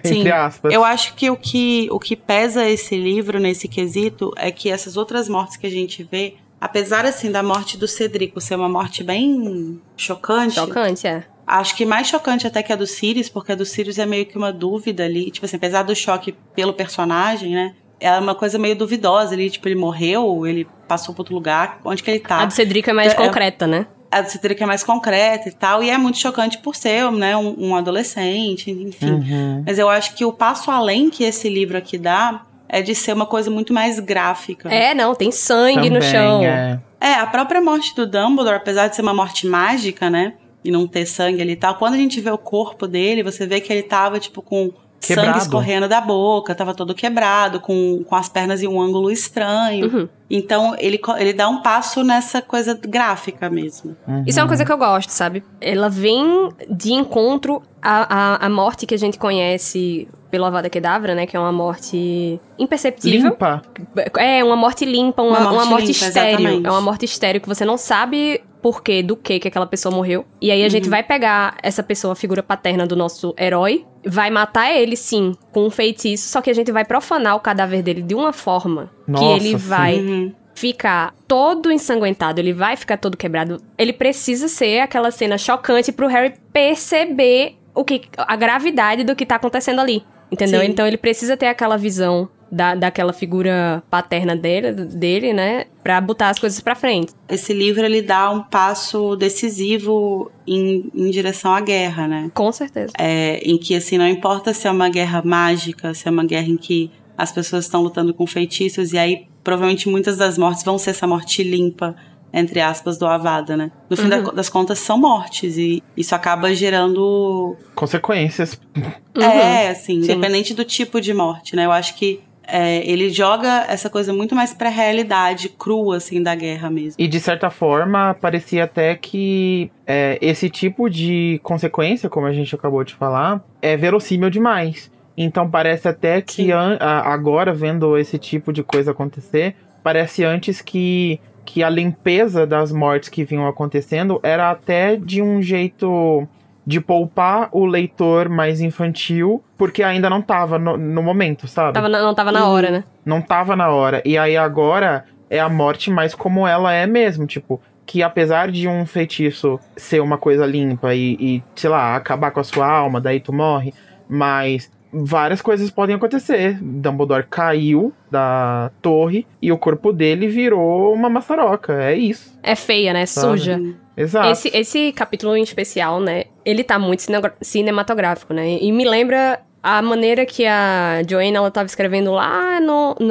Speaker 3: Entre aspas.
Speaker 1: Eu acho que o que pesa esse livro nesse quesito é que essas outras mortes que a gente vê, apesar, assim, da morte do Cedrico ser uma morte bem chocante...
Speaker 2: Chocante,
Speaker 1: Acho que mais chocante até que a do Sirius, porque a do Sirius é meio que uma dúvida ali. Tipo assim, apesar do choque pelo personagem, né? É uma coisa meio duvidosa ali. Tipo, ele morreu, ele passou pra outro lugar, onde que ele tá?
Speaker 2: A do Cedrico é mais concreta, né?
Speaker 1: A do Cedrico é mais concreta e tal. E é muito chocante por ser, né, um adolescente, enfim. Mas eu acho que o passo além que esse livro aqui dá... é de ser uma coisa muito mais gráfica.
Speaker 2: Não, tem sangue no chão.
Speaker 1: A própria morte do Dumbledore, apesar de ser uma morte mágica, né? E não ter sangue ali e tal, quando a gente vê o corpo dele, você vê que ele tava, tipo, com
Speaker 3: Quebrado.
Speaker 1: sangue escorrendo da boca, tava todo quebrado, com as pernas em um ângulo estranho. Então, ele dá um passo nessa coisa gráfica mesmo.
Speaker 2: Isso é uma coisa que eu gosto, sabe? Ela vem de encontro à morte que a gente conhece pelo Avada Kedavra, né? Que é uma morte imperceptível.
Speaker 3: Limpa.
Speaker 2: É, uma morte limpa, uma morte
Speaker 1: limpa,
Speaker 2: estéril.
Speaker 1: exatamente.
Speaker 2: É uma morte estéril que você não sabe por quê, do que aquela pessoa morreu. E aí a gente vai pegar essa pessoa, a figura paterna do nosso herói, vai matar ele, sim, com um feitiço, só que a gente vai profanar o cadáver dele de uma forma que
Speaker 3: Nossa,
Speaker 2: ele
Speaker 3: sim.
Speaker 2: vai ficar todo ensanguentado, ele vai ficar todo quebrado. Ele precisa ser aquela cena chocante pro Harry perceber a gravidade do que tá acontecendo ali, entendeu?
Speaker 1: Sim.
Speaker 2: Então ele precisa ter aquela visão daquela figura paterna dele, né? Pra botar as coisas pra frente.
Speaker 1: Esse livro, ele dá um passo decisivo em direção à guerra, né?
Speaker 2: Com certeza.
Speaker 1: Em que, assim, não importa se é uma guerra mágica, se é uma guerra em que as pessoas estão lutando com feitiços, e aí provavelmente muitas das mortes vão ser essa morte limpa, entre aspas, do Avada, né? No fim das contas, são mortes, e isso acaba gerando...
Speaker 3: Consequências.
Speaker 1: Assim, independente do tipo de morte, né? Eu acho que ele joga essa coisa muito mais pra realidade crua, assim, da guerra mesmo.
Speaker 3: E de certa forma, parecia até que esse tipo de consequência, como a gente acabou de falar, é verossímil demais. Então parece até que agora, vendo esse tipo de coisa acontecer, parece antes que a limpeza das mortes que vinham acontecendo era até de um jeito de poupar o leitor mais infantil, porque ainda não tava no momento, sabe?
Speaker 2: Não tava na hora, né?
Speaker 3: Não tava na hora. E aí agora é a morte mais como ela é mesmo, tipo, que apesar de um feitiço ser uma coisa limpa e sei lá, acabar com a sua alma, daí tu morre, mas várias coisas podem acontecer. Dumbledore caiu da torre e o corpo dele virou uma maçaroca, é isso.
Speaker 2: É feia, né?
Speaker 3: Sabe?
Speaker 2: Suja.
Speaker 3: Exato.
Speaker 2: Esse capítulo em especial, né? Ele tá muito cinematográfico, né? E me lembra a maneira que a Joanne, ela tava escrevendo lá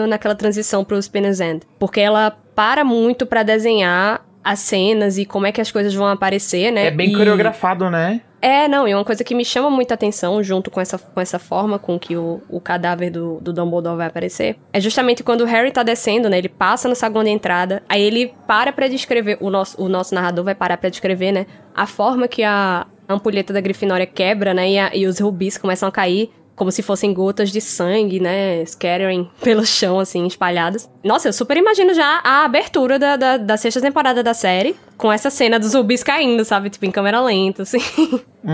Speaker 2: naquela transição pro Spinner's End. Porque ela para muito pra desenhar as cenas e como é que as coisas vão aparecer, né?
Speaker 3: É bem coreografado, né?
Speaker 2: E uma coisa que me chama muita atenção, junto com essa forma com que o cadáver do Dumbledore vai aparecer, é justamente quando o Harry tá descendo, né? Ele passa no saguão de entrada, aí ele para pra descrever, o nosso narrador vai parar pra descrever, né? A forma que a ampulheta da Grifinória quebra, né? E os rubis começam a cair, como se fossem gotas de sangue, né? Scattering pelo chão, assim, espalhadas. Nossa, eu super imagino já a abertura da sexta temporada da série, com essa cena dos zumbis caindo, sabe? Tipo, em câmera lenta, assim.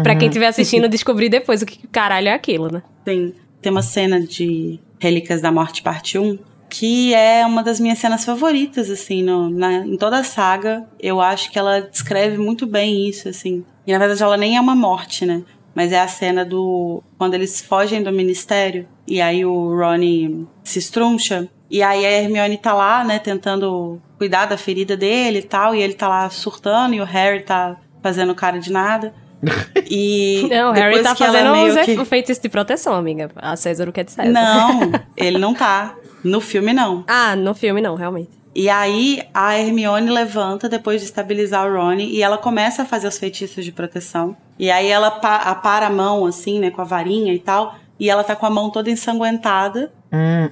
Speaker 2: Pra quem estiver assistindo, descobrir depois o que caralho é aquilo, né?
Speaker 1: Tem uma cena de Relíquias da Morte, parte 1, que é uma das minhas cenas favoritas, assim, em toda a saga. Eu acho que ela descreve muito bem isso, assim. E, na verdade, ela nem é uma morte, né? Mas é a cena quando eles fogem do ministério, e aí o Rony se estruncha, e aí a Hermione tá lá, né, tentando cuidar da ferida dele e tal, e ele tá lá surtando, e o Harry tá fazendo cara de nada. E
Speaker 2: não, o Harry tá
Speaker 1: que ela
Speaker 2: fazendo os feitiços de proteção, amiga. A César o que é de César.
Speaker 1: Não, ele não tá. No filme, não.
Speaker 2: Ah, no filme não, realmente.
Speaker 1: E aí a Hermione levanta depois de estabilizar o Rony e ela começa a fazer os feitiços de proteção. E aí ela para a mão, assim, né, com a varinha e tal, e ela tá com a mão toda ensanguentada.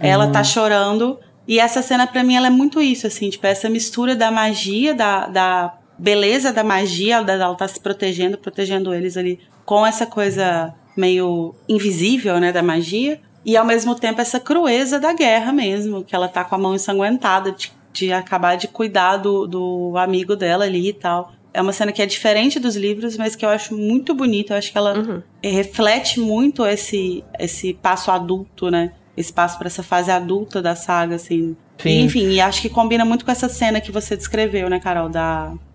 Speaker 1: Ela tá chorando. E essa cena, pra mim, ela é muito isso, assim, tipo, essa mistura da magia, da beleza da magia, ela tá se protegendo eles ali com essa coisa meio invisível, né, da magia. E ao mesmo tempo essa crueza da guerra mesmo, que ela tá com a mão ensanguentada, de acabar de cuidar do amigo dela ali e tal. É uma cena que é diferente dos livros, mas que eu acho muito bonita. Eu acho que ela reflete muito esse passo adulto, né? Esse passo pra essa fase adulta da saga, assim. E, enfim, e acho que combina muito com essa cena que você descreveu, né, Carol?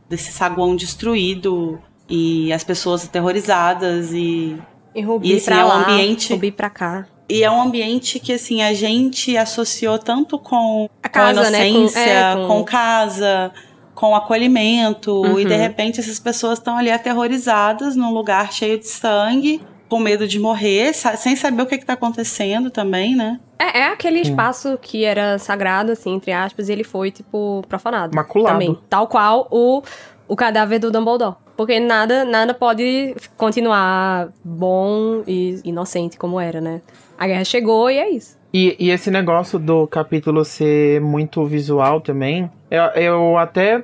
Speaker 1: Desse saguão destruído e as pessoas aterrorizadas e
Speaker 2: Rubi
Speaker 1: assim,
Speaker 2: pra
Speaker 1: é um
Speaker 2: lá,
Speaker 1: ambiente...
Speaker 2: Rubi pra cá.
Speaker 1: E é um ambiente que, assim, a gente associou tanto com
Speaker 2: a casa,
Speaker 1: com inocência,
Speaker 2: né?
Speaker 1: com casa, com acolhimento. E, de repente, essas pessoas estão ali aterrorizadas num lugar cheio de sangue, com medo de morrer, sem saber o que tá acontecendo também, né?
Speaker 2: É aquele espaço que era sagrado, assim, entre aspas, e ele foi, tipo, profanado.
Speaker 3: Maculado.
Speaker 2: Também. Tal qual o cadáver do Dumbledore. Porque nada pode continuar bom e inocente como era, né? A guerra chegou e é isso.
Speaker 3: E esse negócio do capítulo ser muito visual também, eu até...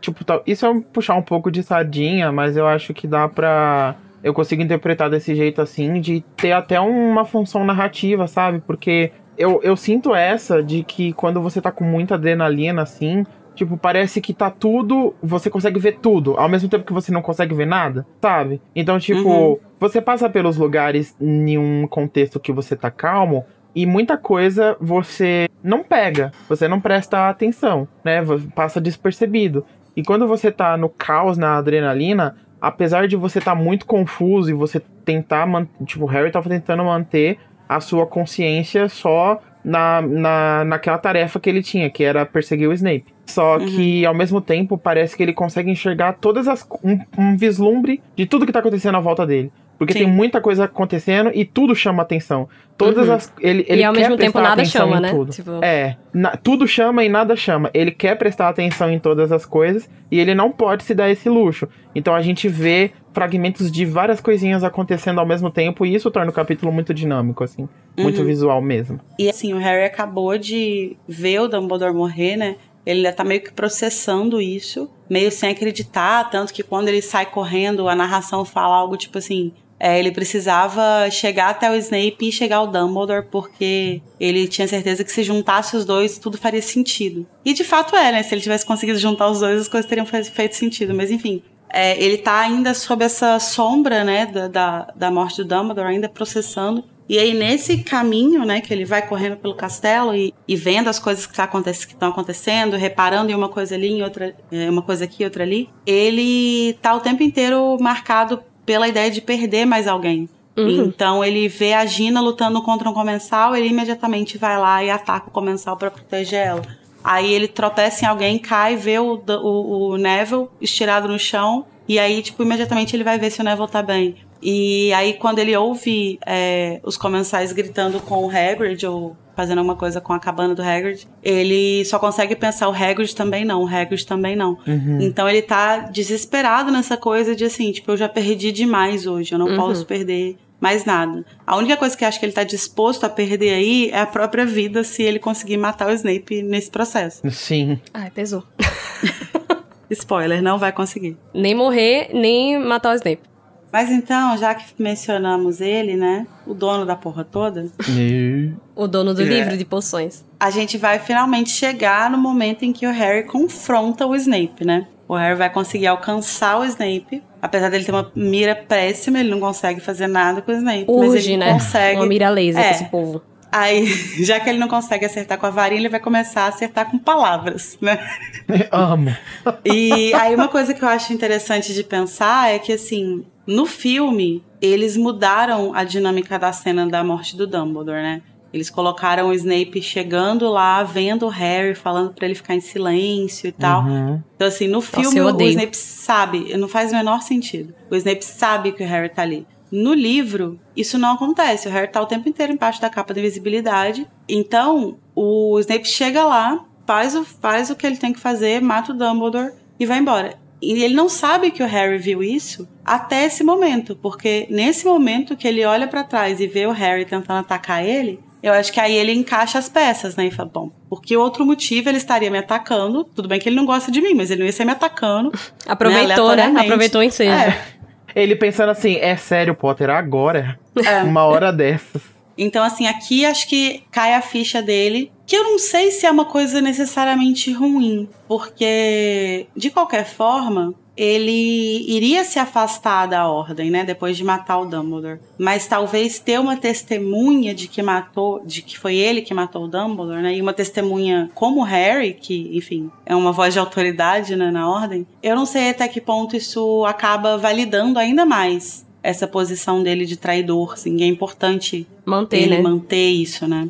Speaker 3: tipo, isso é puxar um pouco de sardinha, mas eu acho que dá pra... Eu consigo interpretar desse jeito assim, de ter até uma função narrativa, sabe? Porque eu sinto essa de que quando você tá com muita adrenalina, assim... Tipo, parece que tá tudo... Você consegue ver tudo, ao mesmo tempo que você não consegue ver nada, sabe? Então, tipo, você passa pelos lugares em um contexto que você tá calmo... E muita coisa você não pega, você não presta atenção, né? Passa despercebido. E quando você tá no caos, na adrenalina, apesar de você tá muito confuso e você tentar... Tipo, o Harry tava tentando manter a sua consciência só naquela tarefa que ele tinha, que era perseguir o Snape. Só que, ao mesmo tempo, parece que ele consegue enxergar todas um vislumbre de tudo que tá acontecendo à volta dele. Porque tem muita coisa acontecendo e tudo chama atenção. Ele
Speaker 2: e ao
Speaker 3: quer
Speaker 2: mesmo tempo nada chama, né?
Speaker 3: Tudo.
Speaker 2: Tipo...
Speaker 3: Tudo chama e nada chama. Ele quer prestar atenção em todas as coisas e ele não pode se dar esse luxo. Então a gente vê fragmentos de várias coisinhas acontecendo ao mesmo tempo e isso torna o capítulo muito dinâmico, assim. Muito visual mesmo.
Speaker 1: E assim, o Harry acabou de ver o Dumbledore morrer, né? Ele ainda tá meio que processando isso, meio sem acreditar, tanto que quando ele sai correndo, a narração fala algo tipo assim... ele precisava chegar até o Snape e chegar ao Dumbledore, porque ele tinha certeza que se juntasse os dois, tudo faria sentido. E de fato né? Se ele tivesse conseguido juntar os dois, as coisas teriam feito sentido. Mas enfim, ele tá ainda sob essa sombra, né, da morte do Dumbledore, ainda processando. E aí, nesse caminho, né, que ele vai correndo pelo castelo e vendo as coisas que estão acontecendo, reparando em uma coisa ali, em outra, uma coisa aqui, outra ali, ele tá o tempo inteiro marcado pela ideia de perder mais alguém. Então ele vê a Gina lutando contra um comensal, ele imediatamente vai lá e ataca o comensal para proteger ela. Aí ele tropeça em alguém, cai, vê o Neville estirado no chão, e aí, tipo, imediatamente ele vai ver se o Neville tá bem. E aí, quando ele ouve os comensais gritando com o Hagrid, ou fazendo alguma coisa com a cabana do Hagrid, ele só consegue pensar, o Hagrid também não. Então ele tá desesperado nessa coisa de assim, tipo, eu já perdi demais hoje, eu não posso perder mais nada. A única coisa que eu acho que ele tá disposto a perder aí é a própria vida, se ele conseguir matar o Snape nesse processo.
Speaker 3: Sim.
Speaker 2: Ai, pesou.
Speaker 1: Spoiler, não vai conseguir.
Speaker 2: Nem morrer, nem matar o Snape.
Speaker 1: Mas então, já que mencionamos ele, né? O dono da porra toda.
Speaker 2: O dono do livro de poções.
Speaker 1: A gente vai finalmente chegar no momento em que o Harry confronta o Snape, né? O Harry vai conseguir alcançar o Snape. Apesar dele ter uma mira péssima, ele não consegue fazer nada com o Snape. Mas ele consegue...
Speaker 2: Uma mira laser com esse povo.
Speaker 1: Aí, já que ele não consegue acertar com a varinha, ele vai começar a acertar com palavras, né?
Speaker 3: Amo.
Speaker 1: E aí uma coisa que eu acho interessante de pensar é que, assim, no filme, eles mudaram a dinâmica da cena da morte do Dumbledore, né? Eles colocaram o Snape chegando lá, vendo o Harry, falando pra ele ficar em silêncio e tal. Então, assim, no filme, o Snape sabe, não faz o menor sentido. O Snape sabe que o Harry tá ali. No livro, isso não acontece. O Harry tá o tempo inteiro embaixo da capa da invisibilidade. Então, o Snape chega lá, faz o que ele tem que fazer, mata o Dumbledore e vai embora. E ele não sabe que o Harry viu isso até esse momento, porque nesse momento que ele olha pra trás e vê o Harry tentando atacar ele, eu acho que aí ele encaixa as peças, né? E fala, bom, por que outro motivo ele estaria me atacando? Tudo bem que ele não gosta de mim, mas ele não ia ser me atacando.
Speaker 2: Aproveitou, né? Aproveitou o ensejo.
Speaker 3: Ele pensando assim, é sério, Potter, agora? Uma hora dessas.
Speaker 1: Então, assim, aqui acho que cai a ficha dele, que eu não sei se é uma coisa necessariamente ruim, porque, de qualquer forma, ele iria se afastar da ordem, né, depois de matar o Dumbledore. Mas talvez ter uma testemunha de que foi ele que matou o Dumbledore, né, e uma testemunha como o Harry, que, enfim, é uma voz de autoridade, né, na ordem, eu não sei até que ponto isso acaba validando ainda mais essa posição dele de traidor, assim, é importante manter isso, né.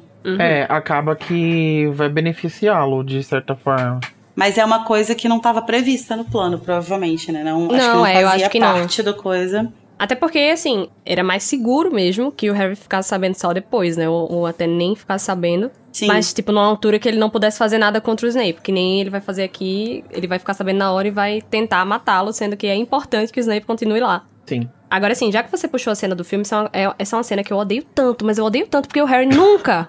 Speaker 3: Acaba que vai beneficiá-lo, de certa forma.
Speaker 1: Mas é uma coisa que não estava prevista no plano, provavelmente, né? Acho que não fazia parte da coisa.
Speaker 2: Até porque, assim, era mais seguro mesmo que o Harry ficasse sabendo só depois, né? Ou até nem ficasse sabendo.
Speaker 1: Sim.
Speaker 2: Mas, tipo, numa altura que ele não pudesse fazer nada contra o Snape. Que nem ele vai fazer aqui, ele vai ficar sabendo na hora e vai tentar matá-lo, sendo que é importante que o Snape continue lá.
Speaker 3: Sim.
Speaker 2: Agora, assim, já que você puxou a cena do filme, essa é uma cena que eu odeio tanto, mas eu odeio tanto porque o Harry nunca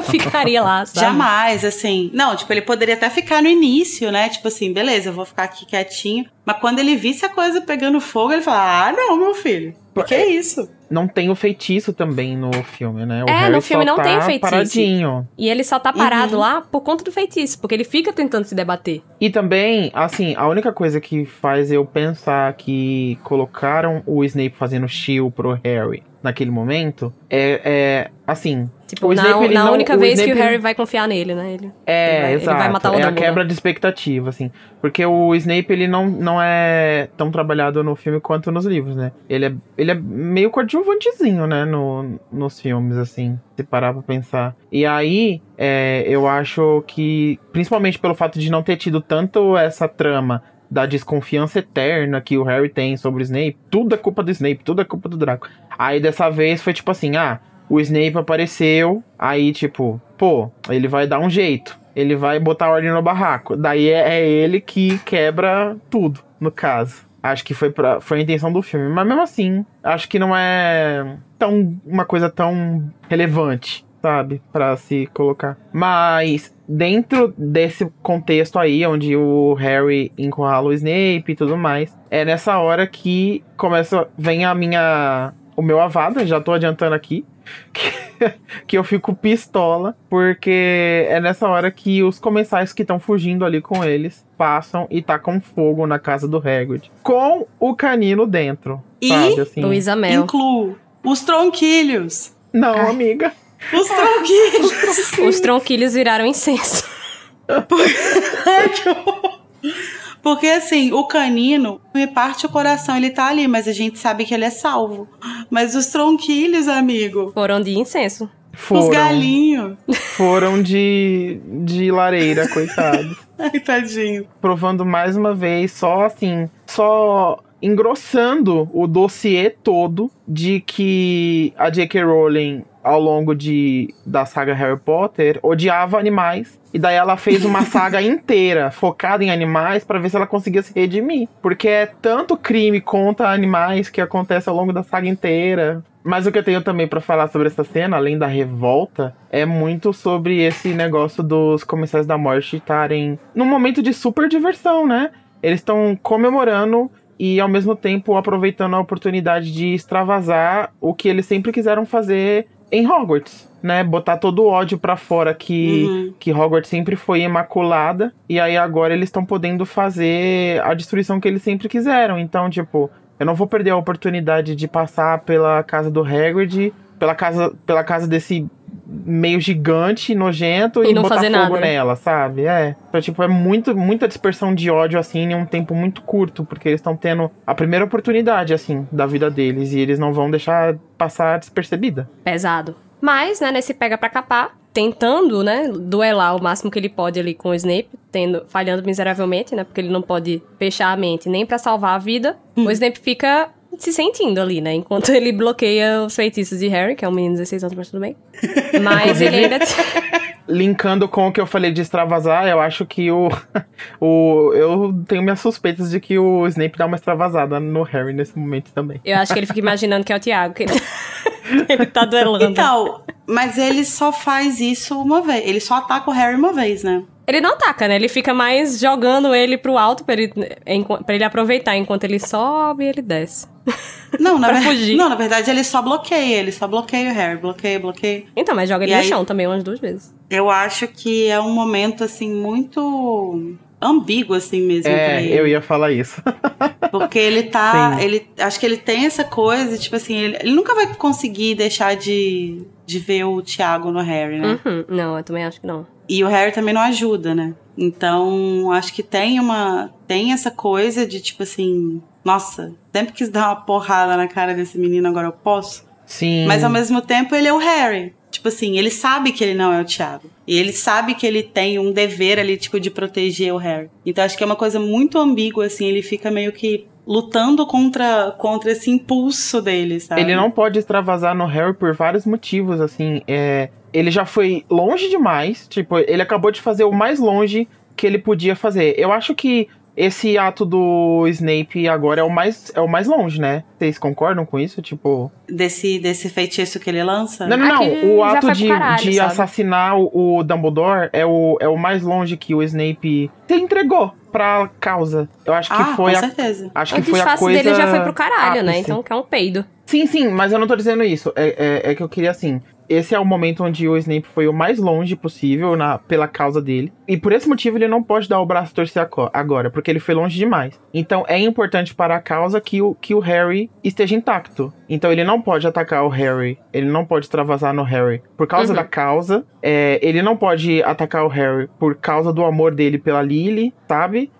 Speaker 2: ficaria lá, sabe?
Speaker 1: Jamais, assim. Não, tipo, ele poderia até ficar no início, né? Tipo assim, beleza, eu vou ficar aqui quietinho. Mas quando ele visse a coisa pegando fogo, ele fala, não, meu filho, o que é isso?
Speaker 3: Não tem o feitiço também no filme, né? O Harry
Speaker 2: no filme
Speaker 3: só
Speaker 2: não tem o feitiço.
Speaker 3: Paradinho.
Speaker 2: E ele só tá parado lá por conta do feitiço, porque ele fica tentando se debater.
Speaker 3: E também, assim, a única coisa que faz eu pensar que colocaram o Snape fazendo shield pro Harry naquele momento assim...
Speaker 2: Tipo, na única vez que o Harry vai confiar nele, né? Ele vai matar o Dumbledore.
Speaker 3: É a quebra de expectativa, assim. Porque o Snape, ele não é tão trabalhado no filme quanto nos livros, né? Ele é meio coadjuvantezinho, né? Nos filmes, assim, se parar pra pensar. E aí, eu acho que, principalmente pelo fato de não ter tido tanto essa trama da desconfiança eterna que o Harry tem sobre o Snape, tudo é culpa do Snape, tudo é culpa do Draco. Aí, dessa vez, foi tipo assim, o Snape apareceu, aí tipo, ele vai dar um jeito, ele vai botar ordem no barraco. Daí é ele que quebra tudo, no caso. Acho que foi a intenção do filme, mas mesmo assim, acho que não é uma coisa tão relevante, sabe, pra se colocar. Mas dentro desse contexto aí, onde o Harry encurrala o Snape e tudo mais, é nessa hora que vem o meu Avada, já tô adiantando aqui, que eu fico pistola, porque é nessa hora que os comensais que estão fugindo ali com eles passam e tacam fogo na casa do Hagrid, com o canino dentro, sabe, assim.
Speaker 2: Luísa Mel.
Speaker 1: Incluo os tronquilhos.
Speaker 3: Não, amiga.
Speaker 1: Os tronquilhos.
Speaker 2: Os tronquilhos viraram incenso.
Speaker 1: Porque, assim, o canino me parte o coração, ele tá ali, mas a gente sabe que ele é salvo. Mas os tronquilhos, amigo...
Speaker 2: Foram de incenso.
Speaker 1: Os galinhos.
Speaker 3: Foram de lareira, coitados.
Speaker 1: Ai, tadinho.
Speaker 3: Provando mais uma vez, só engrossando o dossiê todo de que a J.K. Rowling, ao longo da saga Harry Potter, odiava animais. E daí ela fez uma saga inteira focada em animais pra ver se ela conseguia se redimir. Porque é tanto crime contra animais que acontece ao longo da saga inteira. Mas o que eu tenho também pra falar sobre essa cena, além da revolta, é muito sobre esse negócio dos Comensais da Morte estarem num momento de super diversão, né? Eles estão comemorando e, ao mesmo tempo, aproveitando a oportunidade de extravasar o que eles sempre quiseram fazer em Hogwarts, né? Botar todo o ódio pra fora que Hogwarts sempre foi imaculada. E aí agora eles estão podendo fazer a destruição que eles sempre quiseram. Então, tipo, eu não vou perder a oportunidade de passar pela casa do Hagrid, pela casa desse meio gigante, nojento, e
Speaker 2: não
Speaker 3: botar
Speaker 2: fazer
Speaker 3: fogo
Speaker 2: nada, né?
Speaker 3: nela, sabe? Então, tipo, é muita dispersão de ódio, assim, em um tempo muito curto, porque eles estão tendo a primeira oportunidade, assim, da vida deles, e eles não vão deixar passar despercebida.
Speaker 2: Pesado. Mas, né, nesse pega pra capar, tentando, né, duelar o máximo que ele pode ali com o Snape, falhando miseravelmente, né, porque ele não pode fechar a mente nem pra salvar a vida, o Snape fica se sentindo ali, né, enquanto ele bloqueia os feitiços de Harry, que é um menino de 16 anos, mas tudo bem. Mas ele ainda...
Speaker 3: Linkando com o que eu falei de extravasar, eu acho que eu tenho minhas suspeitas de que o Snape dá uma extravasada no Harry nesse momento também.
Speaker 2: Eu acho que ele fica imaginando que é o Tiago, que ele tá duelando.
Speaker 1: Então, mas ele só faz isso uma vez. Ele só ataca o Harry uma vez, né?
Speaker 2: Ele não ataca, né? Ele fica mais jogando ele pro alto pra ele aproveitar. Enquanto ele sobe, ele desce.
Speaker 1: Não,
Speaker 2: fugir.
Speaker 1: Não, na verdade, ele só bloqueia o Harry. Bloqueia.
Speaker 2: Então, mas joga ele no chão também umas 2 vezes.
Speaker 1: Eu acho que é um momento, assim, muito ambíguo, assim, mesmo. Pra ele.
Speaker 3: Eu ia falar isso.
Speaker 1: Porque ele tá... acho que ele tem essa coisa, tipo assim, ele nunca vai conseguir deixar de ver o Tiago no Harry, né?
Speaker 2: Não, eu também acho que não.
Speaker 1: E o Harry também não ajuda, né? Então, acho que tem essa coisa de, tipo assim... Nossa, sempre quis dar uma porrada na cara desse menino, agora eu posso?
Speaker 3: Sim.
Speaker 1: Mas, ao mesmo tempo, ele é o Harry. Tipo assim, ele sabe que ele não é o Tiago. E ele sabe que ele tem um dever ali, tipo, de proteger o Harry. Então, acho que é uma coisa muito ambígua, assim. Ele fica meio que lutando contra esse impulso dele, sabe?
Speaker 3: Ele não pode extravasar no Harry por vários motivos, assim. Ele já foi longe demais. Tipo, ele acabou de fazer o mais longe que ele podia fazer. Eu acho que esse ato do Snape agora é o mais longe, né? Vocês concordam com isso? Tipo...
Speaker 1: Desse feitiço que ele lança?
Speaker 3: Não. O ato de
Speaker 2: sabe?
Speaker 3: assassinar o Dumbledore é o mais longe que o Snape se entregou pra causa. Eu acho que foi
Speaker 1: com certeza.
Speaker 3: Acho que foi a coisa...
Speaker 2: O disfarce dele já foi pro caralho,
Speaker 3: ápice.
Speaker 2: né? Então que é um peido.
Speaker 3: Sim, mas eu não tô dizendo isso. É que eu queria, assim... Esse é o momento onde o Snape foi o mais longe possível pela causa dele. E por esse motivo ele não pode dar o braço a torcer agora, porque ele foi longe demais. Então é importante para a causa que o Harry esteja intacto. Então ele não pode atacar o Harry, ele não pode extravasar no Harry por causa da causa. Ele não pode atacar o Harry por causa do amor dele pela Lily, sabe?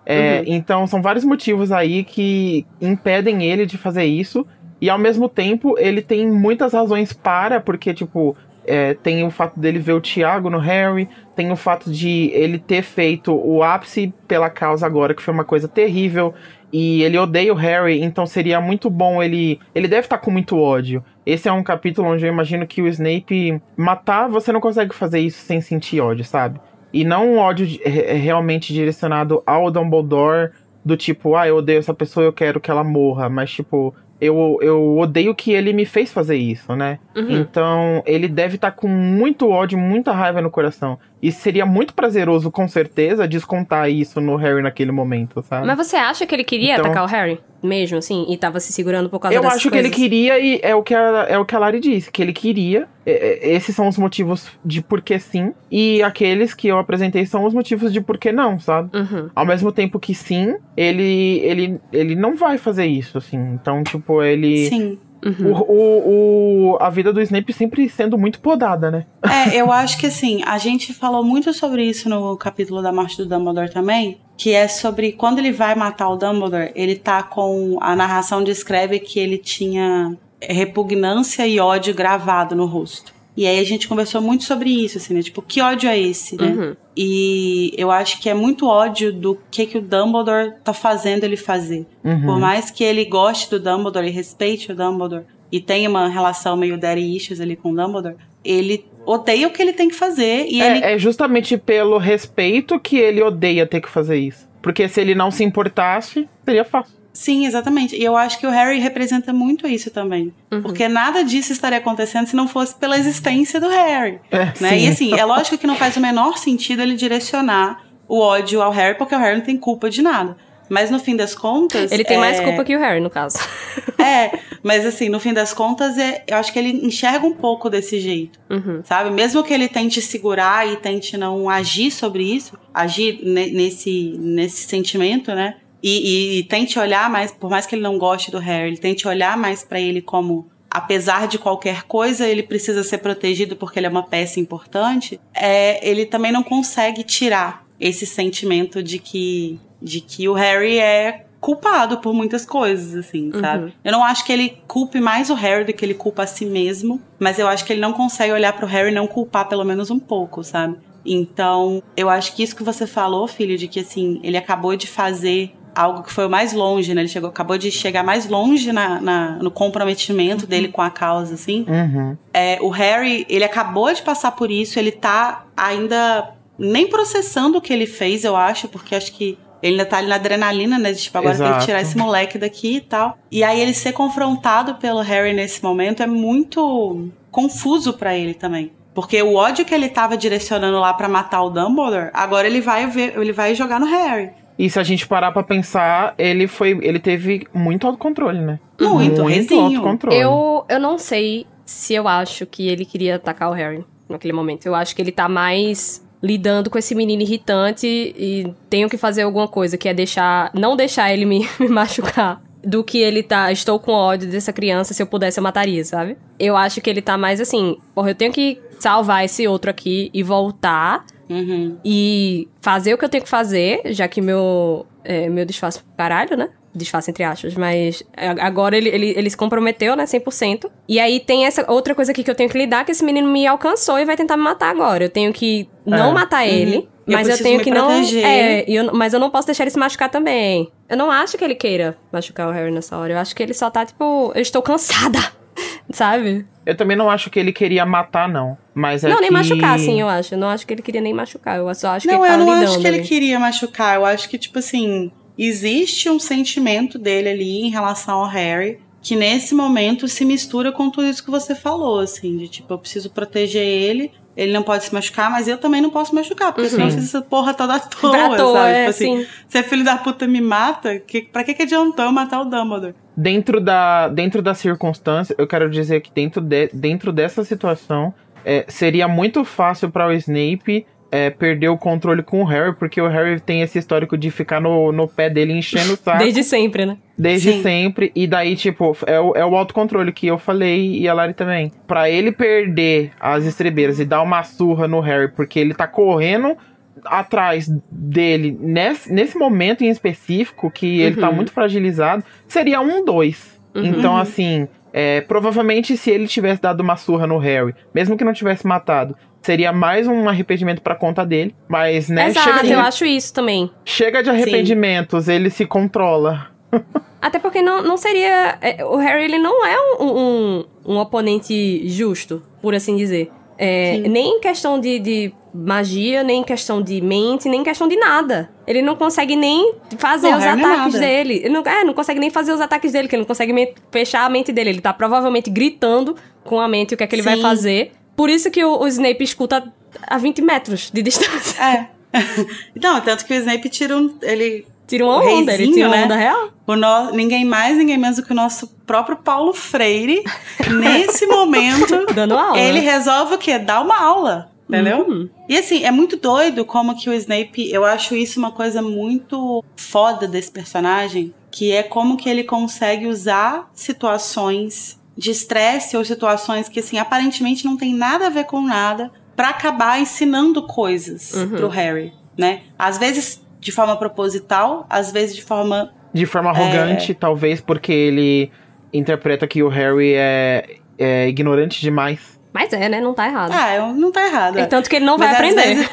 Speaker 3: Então são vários motivos aí que impedem ele de fazer isso. E ao mesmo tempo, ele tem muitas razões porque, tipo, tem o fato dele ver o Tiago no Harry, tem o fato de ele ter feito o ápice pela causa agora, que foi uma coisa terrível, e ele odeia o Harry, então seria muito bom ele deve estar com muito ódio. Esse é um capítulo onde eu imagino que o Snape matar, você não consegue fazer isso sem sentir ódio, sabe? E não um ódio realmente direcionado ao Dumbledore, do tipo, eu odeio essa pessoa, eu quero que ela morra, mas tipo... Eu odeio que ele me fez fazer isso, né? Então, ele deve estar com muito ódio, muita raiva no coração. E seria muito prazeroso, com certeza, descontar isso no Harry naquele momento, sabe?
Speaker 2: Mas você acha que ele queria atacar o Harry? Mesmo, assim? E tava se segurando por causa dessas coisas?
Speaker 3: Eu acho que ele queria, e é o que a Lari disse, que ele queria. Esses são os motivos de por que sim. E aqueles que eu apresentei são os motivos de por que não, sabe? Ao mesmo tempo que sim, ele não vai fazer isso, assim. Então, tipo, ele...
Speaker 1: Sim.
Speaker 3: A vida do Snape sempre sendo muito podada, né?
Speaker 1: Eu acho que assim, a gente falou muito sobre isso no capítulo da morte do Dumbledore também, que é sobre quando ele vai matar o Dumbledore, ele tá com... A narração descreve que ele tinha repugnância e ódio gravado no rosto. E aí a gente conversou muito sobre isso, assim, né? Tipo, que ódio é esse, né? E eu acho que é muito ódio do que o Dumbledore tá fazendo ele fazer. Por mais que ele goste do Dumbledore e respeite o Dumbledore e tenha uma relação meio daddy issues ali com o Dumbledore, ele odeia o que ele tem que fazer e ele...
Speaker 3: É justamente pelo respeito que ele odeia ter que fazer isso. Porque se ele não se importasse, seria fácil.
Speaker 1: Sim, exatamente. E eu acho que o Harry representa muito isso também. Porque nada disso estaria acontecendo se não fosse pela existência do Harry. Né? E assim, é lógico que não faz o menor sentido ele direcionar o ódio ao Harry, porque o Harry não tem culpa de nada. Mas no fim das contas...
Speaker 2: Ele tem mais culpa que o Harry, no caso.
Speaker 1: Mas assim, no fim das contas, eu acho que ele enxerga um pouco desse jeito, sabe? Mesmo que ele tente segurar e tente não agir sobre isso, agir nesse sentimento, né? E tente olhar mais, por mais que ele não goste do Harry, ele tente olhar mais pra ele como, apesar de qualquer coisa, ele precisa ser protegido porque ele é uma peça importante. Ele também não consegue tirar esse sentimento de que o Harry é culpado por muitas coisas, assim, sabe? Eu não acho que ele culpe mais o Harry do que ele culpa a si mesmo, mas eu acho que ele não consegue olhar pro Harry e não culpar pelo menos um pouco, sabe? Então, eu acho que isso que você falou, filho, de que, assim, ele acabou de fazer algo que foi o mais longe, né? Ele acabou de chegar mais longe no comprometimento dele com a causa, assim. O Harry, ele acabou de passar por isso, ele tá ainda nem processando o que ele fez, eu acho, porque acho que ele ainda tá ali na adrenalina, né? Tipo, agora tem que tirar esse moleque daqui e tal. E aí ele ser confrontado pelo Harry nesse momento é muito confuso pra ele também. Porque o ódio que ele tava direcionando lá pra matar o Dumbledore, agora ele vai jogar no Harry.
Speaker 3: E se a gente parar pra pensar, ele teve muito autocontrole, né?
Speaker 1: Muito
Speaker 3: autocontrole.
Speaker 2: Eu não sei se eu acho que ele queria atacar o Harry naquele momento. Eu acho que ele tá mais lidando com esse menino irritante e tenho que fazer alguma coisa, que é não deixar ele me machucar, do que ele tá, estou com ódio dessa criança, se eu pudesse eu mataria, sabe? Eu acho que ele tá mais assim, eu tenho que salvar esse outro aqui e voltar e fazer o que eu tenho que fazer, já que meu disfarce caralho, né? Disfarce entre aspas, mas agora ele se comprometeu, né, 100%. E aí tem essa outra coisa aqui que eu tenho que lidar, que esse menino me alcançou e vai tentar me matar agora. Eu tenho que não matar ele, mas eu tenho que não... mas eu não posso deixar ele se machucar também. Eu não acho que ele queira machucar o Harry nessa hora. Eu acho que ele só tá, tipo, eu estou cansada, sabe?
Speaker 3: Eu também não acho que ele queria matar, não. Mas é
Speaker 2: Não, nem
Speaker 3: que...
Speaker 2: machucar, assim, eu acho. Eu não acho que ele queria nem machucar. Eu só acho que
Speaker 1: Não,
Speaker 2: ele
Speaker 1: eu
Speaker 2: tava
Speaker 1: não
Speaker 2: lidando
Speaker 1: acho que ele
Speaker 2: ali.
Speaker 1: queria machucar. Eu acho que, tipo assim, existe um sentimento dele ali em relação ao Harry que nesse momento se mistura com tudo isso que você falou, assim, de tipo, eu preciso proteger ele não pode se machucar, mas eu também não posso machucar, porque senão eu fiz essa porra toda à toa,
Speaker 2: Pra toa,
Speaker 1: sabe?
Speaker 2: é,
Speaker 1: Tipo assim,
Speaker 2: sim.
Speaker 1: se a filho da puta me mata, pra que adiantou eu matar o Dumbledore?
Speaker 3: Dentro da circunstância, eu quero dizer que dentro dessa situação, seria muito fácil para o Snape perder o controle com o Harry, porque o Harry tem esse histórico de ficar no pé dele enchendo o saco.
Speaker 2: Desde sempre, né?
Speaker 3: Desde
Speaker 1: Sim.
Speaker 3: sempre, e daí, tipo, é o autocontrole que eu falei e a Lari também. Pra ele perder as estrebeiras e dar uma surra no Harry, porque ele tá correndo atrás dele nesse momento em específico, que ele tá muito fragilizado, seria 1-2. Então, assim, provavelmente se ele tivesse dado uma surra no Harry, mesmo que não tivesse matado, seria mais um arrependimento pra conta dele. Mas, né,
Speaker 2: Exato, eu acho isso também.
Speaker 3: chega de arrependimentos, ele se controla.
Speaker 2: Até porque não seria... o Harry, ele não é um oponente justo, por assim dizer. Nem em questão de magia, nem em questão de mente, nem em questão de nada. Ele não consegue nem fazer os
Speaker 1: Harry não é
Speaker 2: ataques
Speaker 1: nada.
Speaker 2: dele. Ele não consegue nem fazer os ataques dele, que ele não consegue fechar a mente dele. Ele tá provavelmente gritando com a mente o que é que ele vai
Speaker 1: Sim.
Speaker 2: fazer. Por isso que o Snape escuta a 20 metros de distância.
Speaker 1: Não, tanto que o Snape ele
Speaker 2: Tira uma
Speaker 1: o
Speaker 2: onda, ele
Speaker 1: reizinho,
Speaker 2: tira uma
Speaker 1: né?
Speaker 2: onda real.
Speaker 1: Ninguém mais, ninguém menos do que o nosso próprio Paulo Freire, nesse momento,
Speaker 2: Dando aula.
Speaker 1: ele resolve o quê? Dar uma aula, entendeu?
Speaker 2: Uhum.
Speaker 1: E assim, é muito doido como que o Snape, eu acho isso uma coisa muito foda desse personagem, que é como que ele consegue usar situações de estresse ou situações que, assim, aparentemente não tem nada a ver com nada, pra acabar ensinando coisas pro Harry, né? Às vezes de forma proposital, às vezes de forma...
Speaker 3: De forma arrogante, talvez porque ele interpreta que o Harry é ignorante demais.
Speaker 2: Mas né? Não tá errado.
Speaker 1: Não tá errado.
Speaker 2: Tanto que ele não vai
Speaker 1: Mas
Speaker 2: aprender.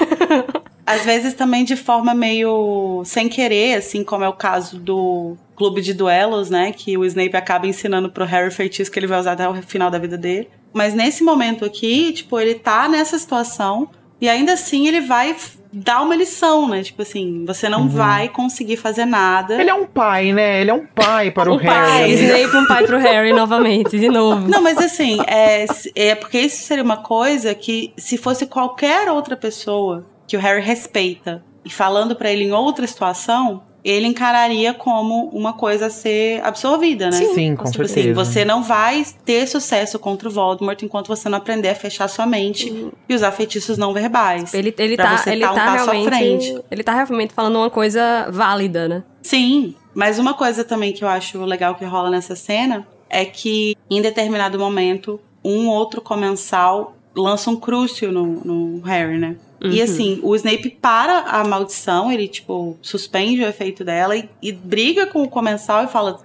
Speaker 1: Às vezes também de forma meio sem querer, assim, como é o caso do Clube de Duelos, né? Que o Snape acaba ensinando pro Harry feitiço que ele vai usar até o final da vida dele. Mas nesse momento aqui, tipo, ele tá nessa situação e ainda assim ele vai dar uma lição, né? Tipo assim, você não vai conseguir fazer nada.
Speaker 3: Ele é um pai, né? Ele é um pai para o
Speaker 2: pai,
Speaker 3: Harry.
Speaker 2: Snape um pai pro Harry novamente, de novo.
Speaker 1: Não, mas assim, é porque isso seria uma coisa que se fosse qualquer outra pessoa que o Harry respeita e falando pra ele em outra situação, ele encararia como uma coisa a ser absorvida, né?
Speaker 3: Sim, com
Speaker 1: Tipo
Speaker 3: certeza.
Speaker 1: assim, você não vai ter sucesso contra o Voldemort enquanto você não aprender a fechar sua mente e usar feitiços não verbais.
Speaker 2: Ele
Speaker 1: pra você tá um passo à frente.
Speaker 2: Ele tá realmente falando uma coisa válida, né?
Speaker 1: Sim, mas uma coisa também que eu acho legal que rola nessa cena é que em determinado momento um outro comensal lança um crúcio no Harry, né? E assim, o Snape para a maldição, ele, tipo, suspende o efeito dela e briga com o comensal e fala: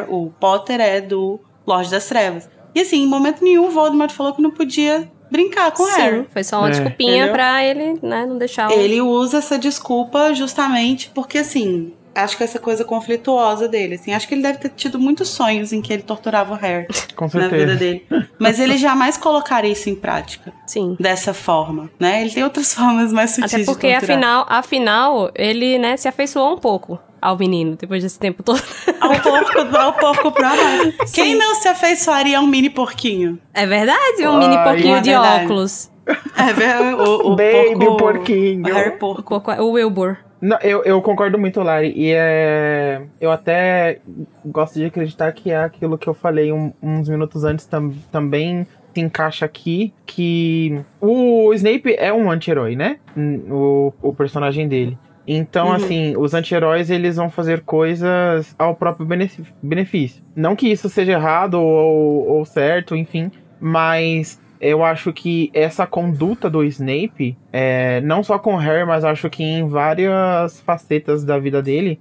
Speaker 1: o Potter é do Lorde das Trevas. E assim, em momento nenhum, o Voldemort falou que não podia brincar com o Harry.
Speaker 2: Foi só uma desculpinha
Speaker 1: Entendeu?
Speaker 2: pra ele, né, não deixar o...
Speaker 1: Ele usa essa desculpa justamente porque, assim, acho que essa coisa conflituosa dele, assim, acho que ele deve ter tido muitos sonhos em que ele torturava o Harry
Speaker 3: Com
Speaker 1: na
Speaker 3: certeza.
Speaker 1: vida dele. Mas ele jamais colocaria isso em prática
Speaker 2: Sim.
Speaker 1: dessa forma, né? Ele tem outras formas mais sutis
Speaker 2: Até porque,
Speaker 1: de torturar.
Speaker 2: afinal, ele, né, se afeiçoou um pouco ao menino, depois desse tempo todo.
Speaker 1: Ao porco próprio. Quem não se afeiçoaria a um mini porquinho?
Speaker 2: É verdade, um mini porquinho
Speaker 1: é
Speaker 2: de
Speaker 1: verdade.
Speaker 2: óculos.
Speaker 1: É verdade, o
Speaker 3: Baby
Speaker 1: porco,
Speaker 3: porquinho.
Speaker 1: O Harry Porco.
Speaker 2: O Wilbur.
Speaker 3: Não, eu concordo muito, Lari. E eu até gosto de acreditar que é aquilo que eu falei uns minutos antes também se encaixa aqui, que o Snape é um anti-herói, né? O personagem dele. Então, assim, os anti-heróis, eles vão fazer coisas ao próprio benefício. Não que isso seja errado ou certo, enfim, mas eu acho que essa conduta do Snape, não só com o Harry, mas acho que em várias facetas da vida dele,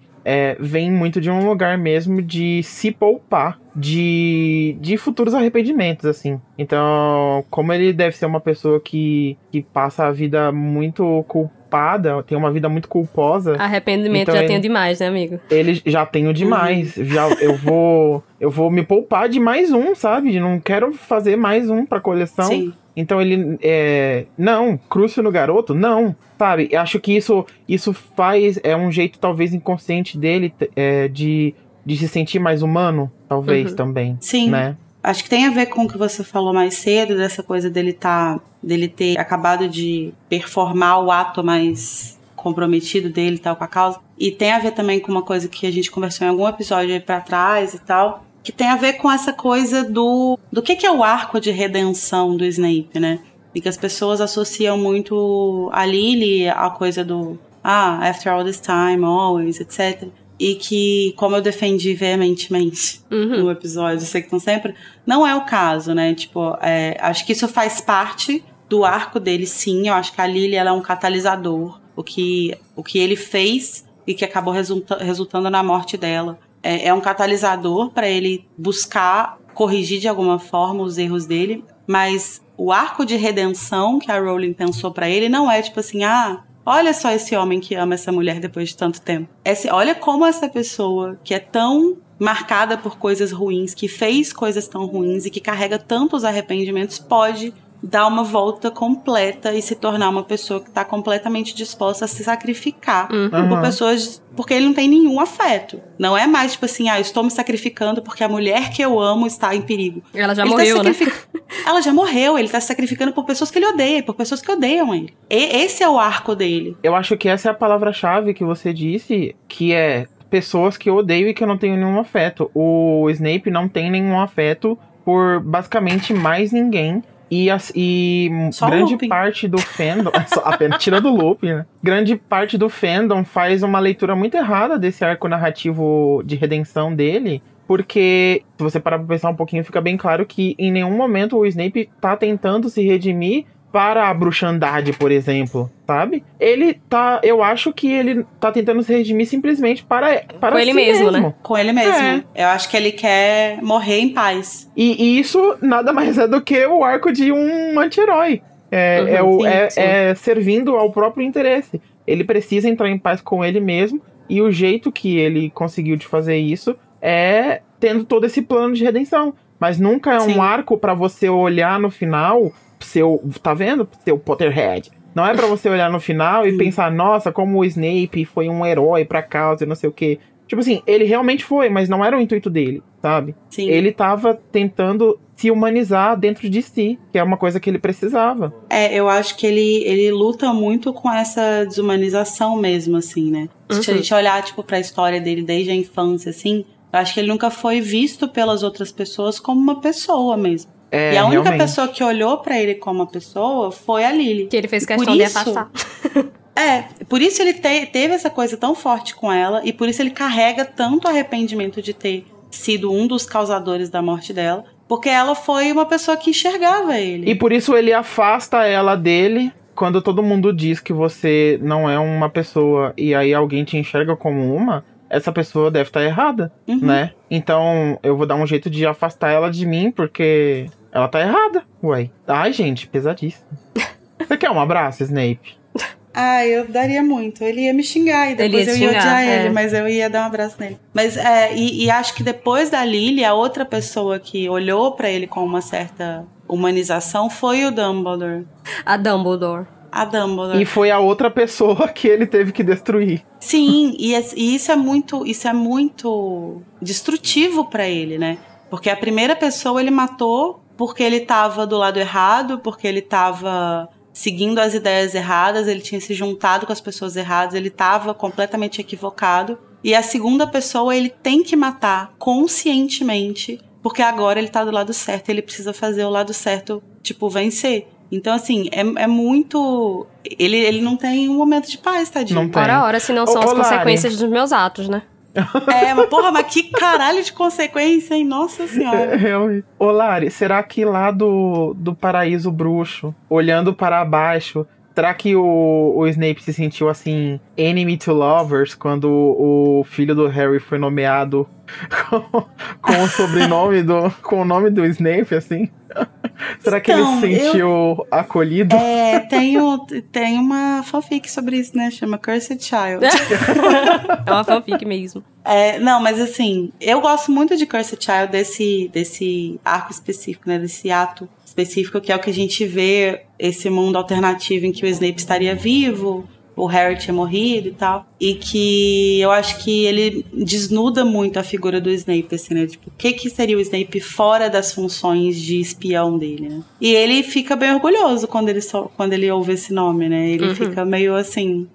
Speaker 3: vem muito de um lugar mesmo de se poupar de futuros arrependimentos, assim. Então, como ele deve ser uma pessoa que passa a vida muito culpada, tem uma vida muito culposa...
Speaker 2: Arrependimento então tenho demais, né, amigo?
Speaker 3: Ele já tenho demais. Eu vou me poupar de mais um, sabe? Não quero fazer mais um pra coleção.
Speaker 1: Sim.
Speaker 3: Então ele... não, crucio no garoto? Não, sabe? Acho que isso faz... É um jeito, talvez, inconsciente dele de se sentir mais humano, talvez, também.
Speaker 1: Sim.
Speaker 3: Né?
Speaker 1: Acho que tem a ver com o que você falou mais cedo, dessa coisa dele ter acabado de performar o ato mais comprometido dele e tal com a causa. E tem a ver também com uma coisa que a gente conversou em algum episódio aí pra trás e tal, que tem a ver com essa coisa do que é o arco de redenção do Snape, né? E que as pessoas associam muito a Lily a coisa do after all this time, always, etc. E que, como eu defendi veementemente no episódio, sei que estão sempre, não é o caso, né? Tipo, acho que isso faz parte do arco dele, sim. Eu acho que a Lily, ela é um catalisador. O que ele fez e que acabou resultando na morte dela. É um catalisador para ele buscar corrigir de alguma forma os erros dele. Mas o arco de redenção que a Rowling pensou para ele não é tipo assim, olha só esse homem que ama essa mulher depois de tanto tempo. Olha como essa pessoa que é tão marcada por coisas ruins, que fez coisas tão ruins e que carrega tantos arrependimentos, pode dar uma volta completa e se tornar uma pessoa que está completamente disposta a se sacrificar por pessoas, porque ele não tem nenhum afeto. Não é mais tipo assim, eu estou me sacrificando porque a mulher que eu amo está em perigo.
Speaker 2: Ela já morreu, né?
Speaker 1: Ela já morreu, ele tá se sacrificando por pessoas que ele odeia, por pessoas que odeiam ele. Esse é o arco dele.
Speaker 3: Eu acho que essa é a palavra-chave que você disse, que é pessoas que eu odeio e que eu não tenho nenhum afeto. O Snape não tem nenhum afeto por basicamente mais ninguém. E grande parte do fandom, apenas tirando o Lupin, né? Grande parte do fandom faz uma leitura muito errada desse arco narrativo de redenção dele, porque se você parar pra pensar um pouquinho, fica bem claro que em nenhum momento o Snape tá tentando se redimir para a bruxandade, por exemplo, sabe? Eu acho que ele tá tentando se redimir simplesmente para
Speaker 2: com ele mesmo, né?
Speaker 1: Com ele mesmo. Eu acho que ele quer morrer em paz.
Speaker 3: E isso nada mais é do que o arco de um anti-herói. Servindo ao próprio interesse. Ele precisa entrar em paz com ele mesmo, e o jeito que ele conseguiu de fazer isso é tendo todo esse plano de redenção. Mas nunca é um arco para você olhar no final... tá vendo? Seu Potterhead. Não é pra você olhar no final e pensar, nossa, como o Snape foi um herói pra causa e não sei o quê. Tipo assim, ele realmente foi, mas não era o intuito dele, sabe?
Speaker 1: Sim.
Speaker 3: Ele tava tentando se humanizar dentro de si, que é uma coisa que ele precisava.
Speaker 1: Eu acho que ele luta muito com essa desumanização mesmo, assim, né? Se a gente olhar, tipo, pra história dele desde a infância, assim, eu acho que ele nunca foi visto pelas outras pessoas como uma pessoa mesmo. E a única pessoa que olhou pra ele como uma pessoa foi a Lily.
Speaker 2: Que ele fez questão de afastar.
Speaker 1: Por isso ele teve essa coisa tão forte com ela, e por isso ele carrega tanto arrependimento de ter sido um dos causadores da morte dela, porque ela foi uma pessoa que enxergava ele.
Speaker 3: E por isso ele afasta ela dele quando todo mundo diz que você não é uma pessoa e aí alguém te enxerga como uma, essa pessoa deve estar errada, né? Então eu vou dar um jeito de afastar ela de mim, porque ela tá errada. Ué. Ai, gente, pesadíssimo. Você quer um abraço, Snape?
Speaker 1: Eu daria muito. Ele ia me xingar e depois eu ia odiar ele, mas eu ia dar um abraço nele. Mas e acho que depois da Lily, a outra pessoa que olhou pra ele com uma certa humanização foi o Dumbledore.
Speaker 2: A Dumbledore.
Speaker 3: E foi a outra pessoa que ele teve que destruir.
Speaker 1: Sim, e isso é muito destrutivo pra ele, né? Porque a primeira pessoa ele matou porque ele tava do lado errado, porque ele tava seguindo as ideias erradas, ele tinha se juntado com as pessoas erradas, ele tava completamente equivocado. E a segunda pessoa ele tem que matar conscientemente, porque agora ele tá do lado certo, ele precisa fazer o lado certo, tipo, vencer. Então, assim, é muito... Ele não tem um momento de paz, tadinho.
Speaker 3: Não tem.
Speaker 2: Ora, se não são as consequências dos meus atos, né?
Speaker 1: Mas que caralho de consequência, hein? Nossa senhora.
Speaker 3: Realmente. Ô, Lari, será que lá do paraíso bruxo, olhando para baixo, Será que o Snape se sentiu, assim, enemy to lovers quando o filho do Harry foi nomeado com o sobrenome com o nome do Snape, assim? Será que ele se sentiu acolhido?
Speaker 1: Tem uma fanfic sobre isso, né? Chama Cursed Child.
Speaker 2: É uma fanfic mesmo.
Speaker 1: Não, mas assim, eu gosto muito de Cursed Child, desse arco específico, né? Desse ato específico, que é o que a gente vê esse mundo alternativo em que o Snape estaria vivo, o Harry tinha morrido e tal, e que eu acho que ele desnuda muito a figura do Snape, assim, né? Tipo, o que seria o Snape fora das funções de espião dele, né? E ele fica bem orgulhoso quando ele ouve esse nome, né? Ele fica meio assim,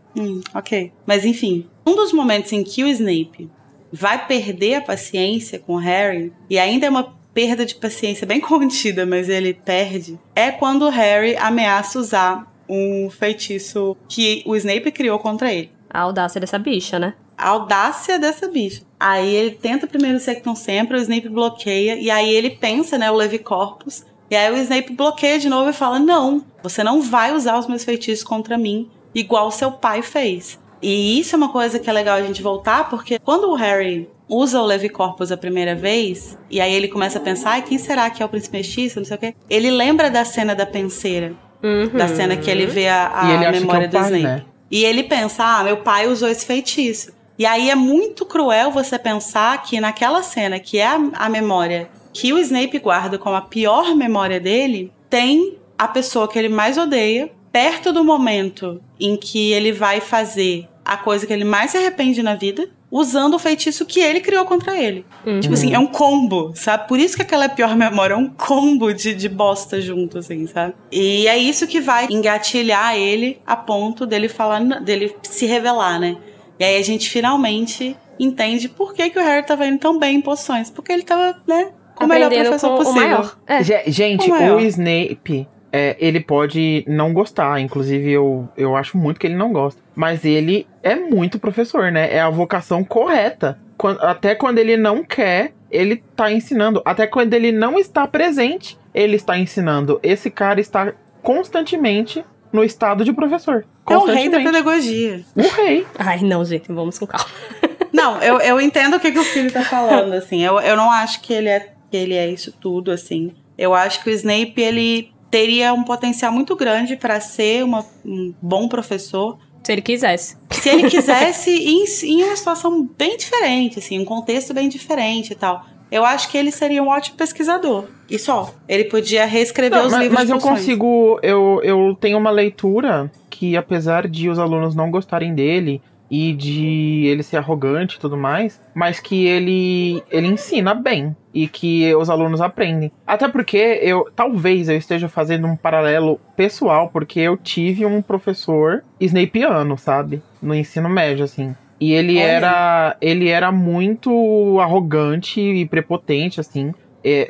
Speaker 1: ok. Mas enfim, um dos momentos em que o Snape vai perder a paciência com o Harry, e ainda é uma perda de paciência bem contida, mas ele perde, é quando o Harry ameaça usar um feitiço que o Snape criou contra ele.
Speaker 2: A audácia dessa bicha, né?
Speaker 1: A audácia dessa bicha. Aí ele tenta primeiro o Sectum Sempra, o Snape bloqueia, e aí ele pensa, né, o Levicorpus, e aí o Snape bloqueia de novo e fala, não, você não vai usar os meus feitiços contra mim, igual seu pai fez. E isso é uma coisa que é legal a gente voltar, porque quando o Harry usa o Levicorpus a primeira vez, e aí ele começa a pensar, quem será que é o príncipe mestiço, não sei o quê, ele lembra da cena da penseira. Da cena que ele vê a memória do Snape. Né? E ele pensa, meu pai usou esse feitiço. E aí é muito cruel você pensar que naquela cena, que é a memória que o Snape guarda como a pior memória dele, tem a pessoa que ele mais odeia, perto do momento em que ele vai fazer a coisa que ele mais se arrepende na vida, usando o feitiço que ele criou contra ele. Tipo assim, é um combo, sabe? Por isso que aquela é a pior memória, é um combo de bosta junto, assim, sabe? E é isso que vai engatilhar ele a ponto dele se revelar, né? E aí a gente finalmente entende por que o Harry tava indo tão bem em poções. Porque ele tava, né, com o melhor professor possível.
Speaker 2: O maior.
Speaker 3: Gente, o Snape... ele pode não gostar, inclusive eu acho muito que ele não gosta. Mas ele é muito professor, né? É a vocação correta. Até quando ele não quer, ele tá ensinando. Até quando ele não está presente, ele está ensinando. Esse cara está constantemente no estado de professor.
Speaker 1: É o rei da pedagogia.
Speaker 3: O rei.
Speaker 2: Ai, não, gente, vamos com calma.
Speaker 1: Não, eu entendo o que o filho tá falando, assim. Eu não acho que ele é isso tudo, assim. Eu acho que o Snape, ele teria um potencial muito grande para ser um bom professor.
Speaker 2: Se ele quisesse.
Speaker 1: Se ele quisesse em uma situação bem diferente, assim, um contexto bem diferente e tal. Eu acho que ele seria um ótimo pesquisador. E só. Ele podia reescrever os livros de poções.
Speaker 3: Mas eu tenho uma leitura que, apesar de os alunos não gostarem dele e de ele ser arrogante e tudo mais, mas que ele ensina bem e que os alunos aprendem. Até porque talvez eu esteja fazendo um paralelo pessoal, porque eu tive um professor snapeano, sabe? No ensino médio, assim. E ele era muito arrogante e prepotente, assim.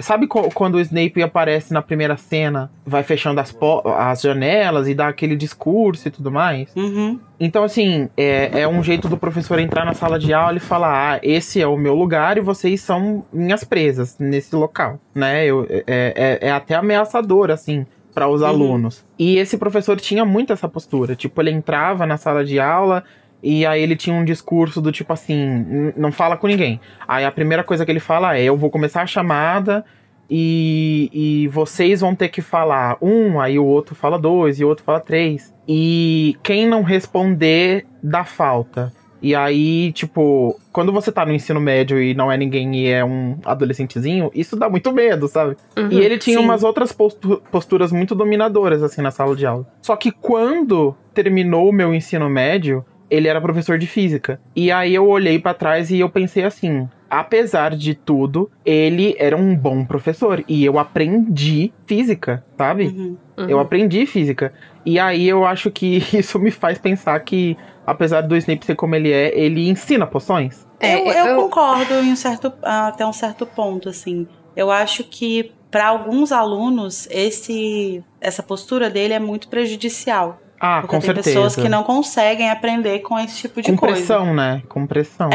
Speaker 3: Sabe quando o Snape aparece na primeira cena, vai fechando as janelas e dá aquele discurso e tudo mais?
Speaker 1: Uhum.
Speaker 3: Então, assim, é um jeito do professor entrar na sala de aula e falar, esse é o meu lugar e vocês são minhas presas nesse local, né? É até ameaçador, assim, para os alunos. E esse professor tinha muito essa postura. Tipo, ele entrava na sala de aula e aí ele tinha um discurso do tipo assim, não fala com ninguém. Aí a primeira coisa que ele fala eu vou começar a chamada e vocês vão ter que falar aí o outro fala 2 e o outro fala 3. E quem não responder, dá falta. E aí, tipo, quando você tá no ensino médio e não é ninguém e é um adolescentezinho, isso dá muito medo, sabe? E ele tinha umas outras posturas muito dominadoras, assim, na sala de aula. Só que quando terminou o meu ensino médio, ele era professor de física. E aí eu olhei pra trás e eu pensei assim, apesar de tudo, ele era um bom professor. E eu aprendi física, sabe? Eu aprendi física. E aí eu acho que isso me faz pensar que, apesar do Snape ser como ele ensina poções.
Speaker 1: Eu concordo até um certo ponto, assim. Eu acho que, para alguns alunos, essa postura dele é muito prejudicial. Porque
Speaker 3: com
Speaker 1: tem
Speaker 3: certeza.
Speaker 1: Pessoas que não conseguem aprender com esse tipo de coisa.
Speaker 3: Com pressão, né? Com pressão.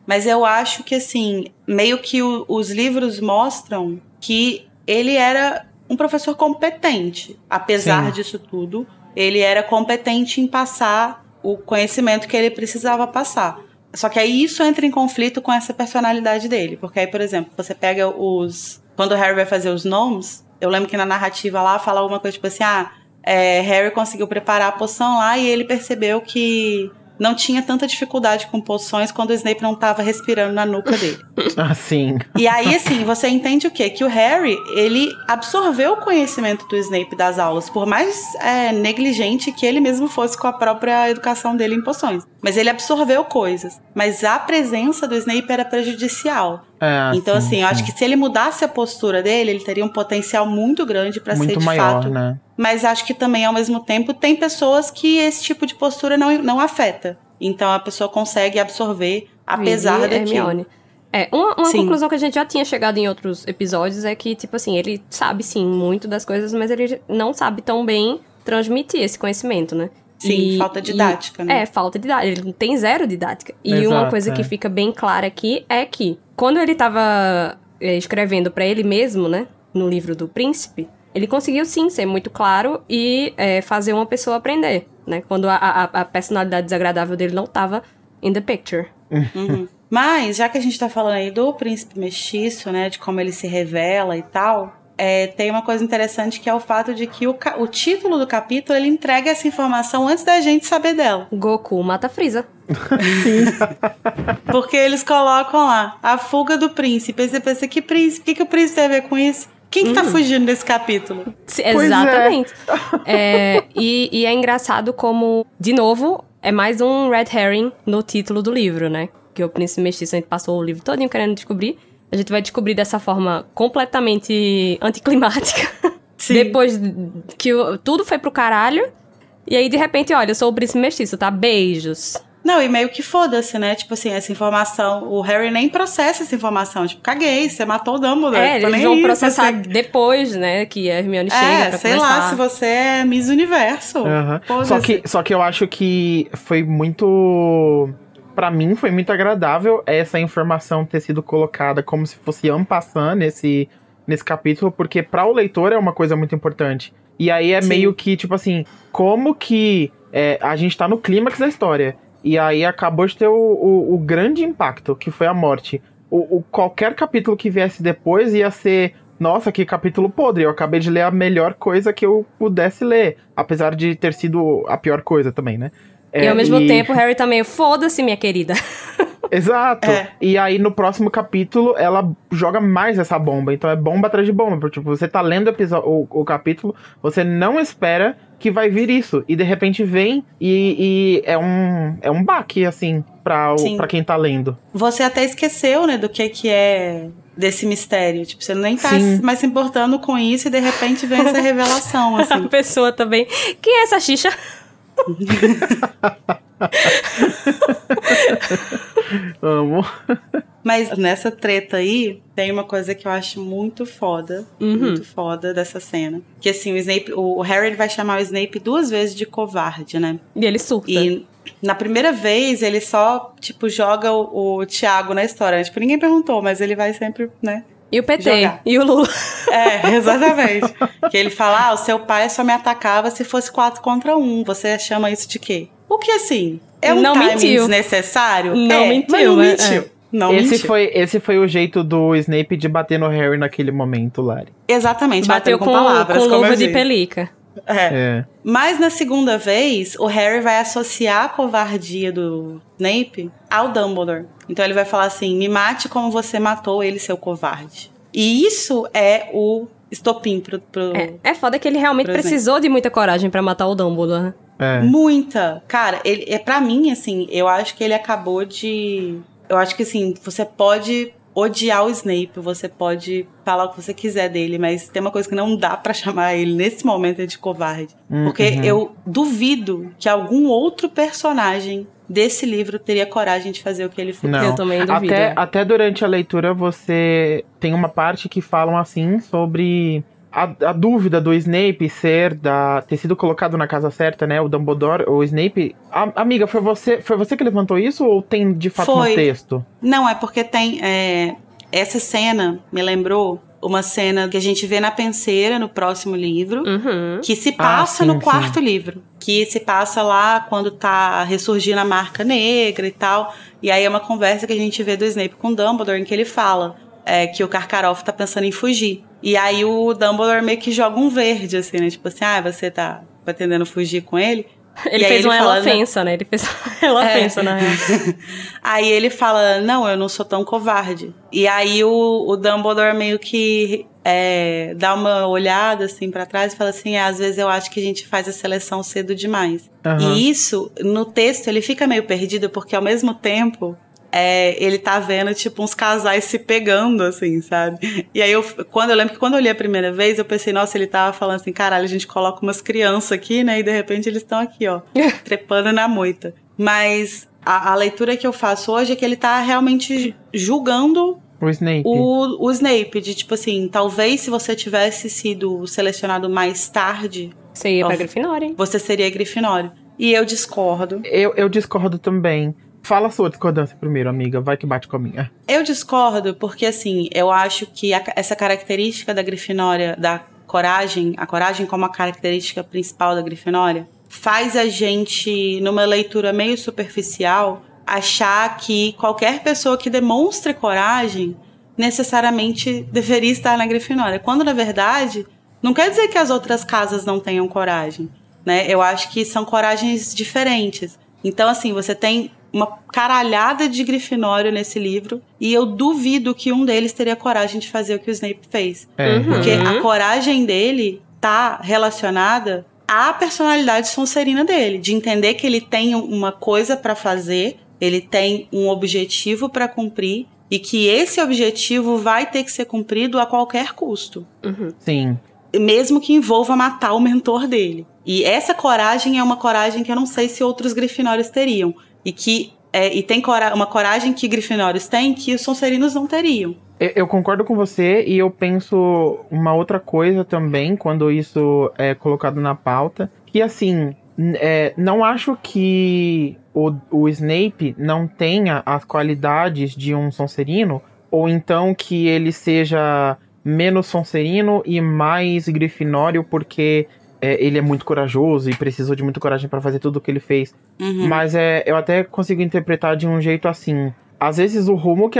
Speaker 1: Mas eu acho que, assim, meio que os livros mostram que ele era um professor competente, apesar disso tudo. ele era competente em passar o conhecimento que ele precisava passar. Só que aí isso entra em conflito com essa personalidade dele. Porque aí, por exemplo, você pega quando o Harry vai fazer os gnomes, eu lembro que na narrativa lá fala alguma coisa tipo assim, Harry conseguiu preparar a poção lá e ele percebeu que não tinha tanta dificuldade com poções quando o Snape não estava respirando na nuca dele.
Speaker 3: Assim.
Speaker 1: E aí, assim, você entende o quê? Que o Harry, ele absorveu o conhecimento do Snape das aulas, por mais negligente que ele mesmo fosse com a própria educação dele em poções. Mas ele absorveu coisas. Mas a presença do Snape era prejudicial. Então,
Speaker 3: sim,
Speaker 1: assim, eu acho que se ele mudasse a postura dele, ele teria um potencial muito grande para ser, de
Speaker 3: maior,
Speaker 1: fato.
Speaker 3: Né?
Speaker 1: Mas acho que também, ao mesmo tempo, tem pessoas que esse tipo de postura não afeta. Então, a pessoa consegue absorver, apesar daquilo.
Speaker 2: Uma conclusão que a gente já tinha chegado em outros episódios é que, tipo assim, ele sabe, sim, muito das coisas, mas ele não sabe tão bem transmitir esse conhecimento, né?
Speaker 1: Sim, falta didática, né?
Speaker 2: Falta didática. Ele tem zero didática. E
Speaker 3: Exato,
Speaker 2: uma coisa que fica bem clara aqui é que, quando ele tava escrevendo pra ele mesmo, né, no livro do Príncipe, ele conseguiu, sim, ser muito claro e fazer uma pessoa aprender, né? Quando a personalidade desagradável dele não tava in the picture.
Speaker 1: Uhum. Mas, já que a gente tá falando aí do Príncipe Mestiço, né, de como ele se revela e tal... tem uma coisa interessante que é o fato de que o título do capítulo, ele entrega essa informação antes da gente saber dela.
Speaker 2: Goku mata Frieza.
Speaker 3: Sim.
Speaker 1: Porque eles colocam lá, a fuga do príncipe. Aí você pensa, que príncipe? O que o príncipe tem a ver com isso? Quem que tá fugindo desse capítulo?
Speaker 2: Exatamente. E é engraçado como, de novo, é mais um red herring no título do livro, né? Que o Príncipe Mestiço, a gente passou o livro todinho querendo descobrir. A gente vai descobrir dessa forma completamente anticlimática.
Speaker 1: Sim.
Speaker 2: Depois que tudo foi pro caralho. E aí, de repente, olha, eu sou o Príncipe Mestiço, tá? Beijos.
Speaker 1: Não, e meio que foda-se, né? Tipo assim, essa informação... O Harry nem processa essa informação. Tipo, caguei, você matou o Dumbledore.
Speaker 2: Eles vão processar depois, né? Que a Hermione chega pra
Speaker 1: sei
Speaker 2: conversar.
Speaker 1: lá, se você é Miss Universo.
Speaker 3: Só que eu acho que foi muito... Pra mim, foi muito agradável essa informação ter sido colocada como se fosse en passant nesse capítulo, porque pra o leitor é uma coisa muito importante. E aí meio que, tipo assim, como que a gente tá no clímax da história, e aí acabou de ter o grande impacto, que foi a morte. Qualquer capítulo que viesse depois ia ser... Nossa, que capítulo podre, eu acabei de ler a melhor coisa que eu pudesse ler, apesar de ter sido a pior coisa também, né?
Speaker 2: E ao mesmo tempo, o Harry também, foda-se, minha querida.
Speaker 3: Exato. E aí, no próximo capítulo, ela joga mais essa bomba. Então, é bomba atrás de bomba. Porque, tipo, você tá lendo o capítulo, você não espera que vai vir isso. E, de repente, vem e é um baque, assim, pra quem tá lendo.
Speaker 1: Você até esqueceu, né, do que é desse mistério. Tipo, você nem tá mais se importando com isso e, de repente, vem essa revelação, assim.
Speaker 2: A pessoa também... Quem é essa xixa?
Speaker 3: Amo.
Speaker 1: Mas nessa treta aí, tem uma coisa que eu acho muito foda, muito foda dessa cena. Que assim, o Harry ele vai chamar o Snape 2 vezes de covarde, né?
Speaker 2: E ele surta.
Speaker 1: E na primeira vez, ele só, tipo, joga o Tiago na história. Tipo, ninguém perguntou, mas ele vai sempre, né?
Speaker 2: E o PT,
Speaker 1: jogar.
Speaker 2: e o Lula.
Speaker 1: Exatamente. Que ele fala, o seu pai só me atacava se fosse 4 contra 1. Você chama isso de quê? O que, assim, é um timing desnecessário?
Speaker 2: Não mentiu,
Speaker 1: mas não mentiu. Não mentiu.
Speaker 3: Esse foi o jeito do Snape de bater no Harry naquele momento, Lari.
Speaker 1: Exatamente,
Speaker 2: bateu com
Speaker 1: palavras.
Speaker 2: Com luva de pelica.
Speaker 1: Mas na segunda vez, o Harry vai associar a covardia do Snape ao Dumbledore. Então ele vai falar assim, me mate como você matou ele, seu covarde. E isso é o estopim pro
Speaker 2: É foda que ele realmente precisou de muita coragem pra matar o Dumbledore, né?
Speaker 1: Muita. Cara, pra mim, assim, eu acho que ele acabou de... Eu acho que, assim, você pode odiar o Snape, você pode falar o que você quiser dele, mas tem uma coisa que não dá pra chamar ele nesse momento de covarde. Porque eu duvido que algum outro personagem desse livro teria coragem de fazer o que ele fez.
Speaker 3: Não.
Speaker 2: Eu também duvido.
Speaker 3: Até durante a leitura você tem uma parte que falam assim sobre a dúvida do Snape ter sido colocado na casa certa, né? O Dumbledore, o Snape... Amiga, foi você que levantou isso ou tem de fato no texto?
Speaker 1: Não, é porque tem... essa cena me lembrou uma cena que a gente vê na penseira no próximo livro, que se passa
Speaker 3: sim,
Speaker 1: no quarto livro. Que se passa lá quando tá ressurgindo a marca negra e tal. E aí é uma conversa que a gente vê do Snape com o Dumbledore, em que ele fala que o Karkaroff tá pensando em fugir. E aí o Dumbledore meio que joga um verde, assim, né? Tipo assim, você tá pretendendo fugir com ele?
Speaker 2: Ele fez uma ela-ofensa, né? Ele fez uma ela-ofensa, na real.
Speaker 1: Aí ele fala, não, eu não sou tão covarde. E aí o Dumbledore meio que dá uma olhada, assim, pra trás e fala assim, às vezes eu acho que a gente faz a seleção cedo demais. E isso, no texto, ele fica meio perdido, porque ao mesmo tempo... ele tá vendo, tipo, uns casais se pegando, assim, sabe? E aí, eu lembro que quando eu li a primeira vez, eu pensei, nossa, ele tava falando assim, caralho, a gente coloca umas crianças aqui, né? E de repente eles estão aqui, ó, trepando na moita. Mas a leitura que eu faço hoje é que ele tá realmente julgando
Speaker 3: o Snape.
Speaker 1: O Snape, de tipo assim, talvez se você tivesse sido selecionado mais tarde...
Speaker 2: Você ia pra Grifinória, hein?
Speaker 1: Você seria Grifinória. E eu discordo.
Speaker 3: Eu discordo também. Fala a sua discordância primeiro, amiga. Vai que bate com a minha.
Speaker 1: Eu discordo porque, assim, eu acho que essa característica da Grifinória, da coragem, a coragem como a característica principal da Grifinória, faz a gente, numa leitura meio superficial, achar que qualquer pessoa que demonstre coragem necessariamente deveria estar na Grifinória. Quando, na verdade, não quer dizer que as outras casas não tenham coragem, né? Eu acho que são coragens diferentes. Então, assim, você tem uma caralhada de Grifinório nesse livro e eu duvido que um deles teria coragem de fazer o que o Snape fez. Porque a coragem dele tá relacionada à personalidade sonserina dele, de entender que ele tem uma coisa pra fazer, ele tem um objetivo pra cumprir e que esse objetivo vai ter que ser cumprido a qualquer custo.
Speaker 3: Sim.
Speaker 1: Mesmo que envolva matar o mentor dele. E essa coragem é uma coragem que eu não sei se outros Grifinórios teriam. E que tem uma coragem que Grifinórios têm que os Sonserinos não teriam.
Speaker 3: Eu concordo com você e eu penso uma outra coisa também quando isso é colocado na pauta. Que assim, não acho que o Snape não tenha as qualidades de um Sonserino, ou então que ele seja menos Sonserino e mais Grifinório porque ele é muito corajoso e precisou de muita coragem pra fazer tudo o que ele fez. Mas eu até consigo interpretar de um jeito assim. Às vezes o rumo que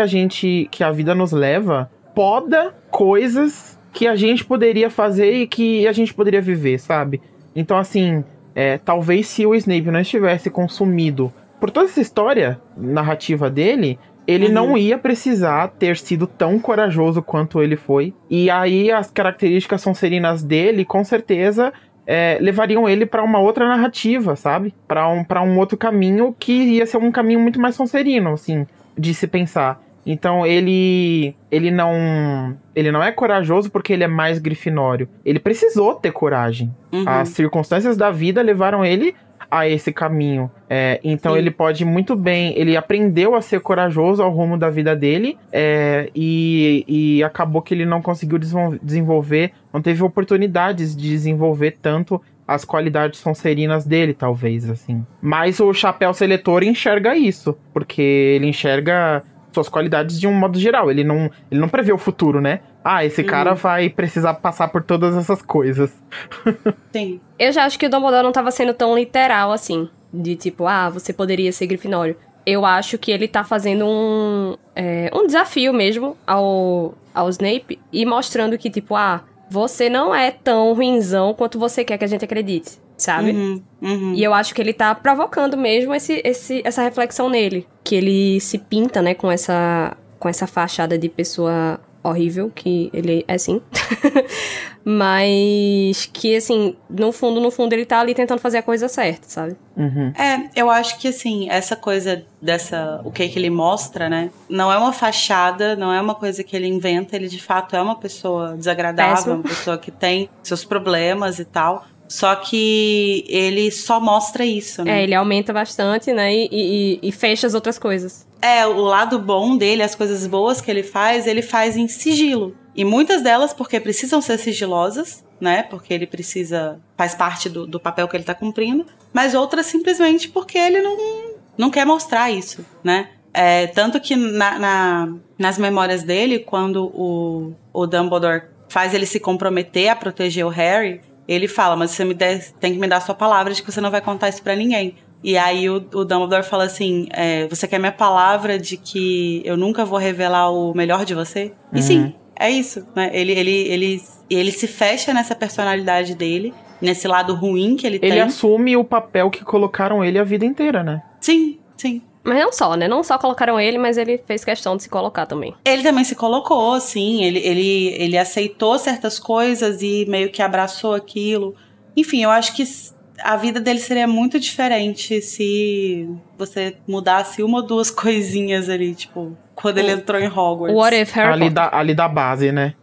Speaker 3: a vida nos leva poda coisas que a gente poderia fazer e que a gente poderia viver, sabe? Então assim, talvez se o Snape não estivesse consumido por toda essa história narrativa dele, ele não ia precisar ter sido tão corajoso quanto ele foi. E aí as características sonserinas dele, com certeza, levariam ele pra uma outra narrativa, sabe? Pra um outro caminho que ia ser um caminho muito mais sonserino, assim, de se pensar. Então ele não é corajoso porque ele é mais grifinório. Ele precisou ter coragem. As circunstâncias da vida levaram ele a esse caminho. Então ele pode muito bem... Ele aprendeu a ser corajoso ao rumo da vida dele e acabou que ele não conseguiu desenvolver, não teve oportunidades de desenvolver tanto as qualidades sonserinas dele, talvez, assim. Mas o Chapéu Seletor enxerga isso, porque ele enxerga suas qualidades de um modo geral. Ele não prevê o futuro, né? Esse cara vai precisar passar por todas essas coisas.
Speaker 1: Sim.
Speaker 2: Eu já acho que o Dumbledore não tava sendo tão literal, assim. De tipo, você poderia ser Grifinório. Eu acho que ele tá fazendo um desafio mesmo ao Snape. E mostrando que, tipo, você não é tão ruinzão quanto você quer que a gente acredite, sabe? E eu acho que ele tá provocando mesmo essa reflexão nele. Que ele se pinta, né, com essa fachada de pessoa horrível, que ele é sim. Mas que, assim, no fundo, ele tá ali tentando fazer a coisa certa, sabe?
Speaker 1: Eu acho que, assim, essa coisa o que ele mostra, né? Não é uma fachada, não é uma coisa que ele inventa, ele de fato é uma pessoa desagradável,
Speaker 2: péssima.
Speaker 1: Uma pessoa que tem seus problemas e tal. Só que ele só mostra isso, né?
Speaker 2: Ele aumenta bastante, né? E fecha as outras coisas.
Speaker 1: O lado bom dele, as coisas boas que ele faz em sigilo. E muitas delas porque precisam ser sigilosas, né? Porque ele faz parte do papel que ele tá cumprindo. Mas outras simplesmente porque ele não quer mostrar isso, né? Tanto que nas memórias dele, quando o Dumbledore faz ele se comprometer a proteger o Harry, ele fala, mas você tem que me dar a sua palavra de que você não vai contar isso pra ninguém. E aí o Dumbledore fala assim, você quer minha palavra de que eu nunca vou revelar o melhor de você? E sim, é isso, né? Ele se fecha nessa personalidade dele, nesse lado ruim que ele tem.
Speaker 3: Ele assume o papel que colocaram ele a vida inteira, né?
Speaker 1: Sim, sim.
Speaker 2: Mas não só, né? Não só colocaram ele, mas ele fez questão de se colocar também.
Speaker 1: Ele também se colocou, sim. Ele aceitou certas coisas e meio que abraçou aquilo. Enfim, eu acho que a vida dele seria muito diferente se você mudasse uma ou duas coisinhas ali, tipo, quando ele entrou em Hogwarts.
Speaker 2: What if Harry Potter?
Speaker 3: Ali da base, né?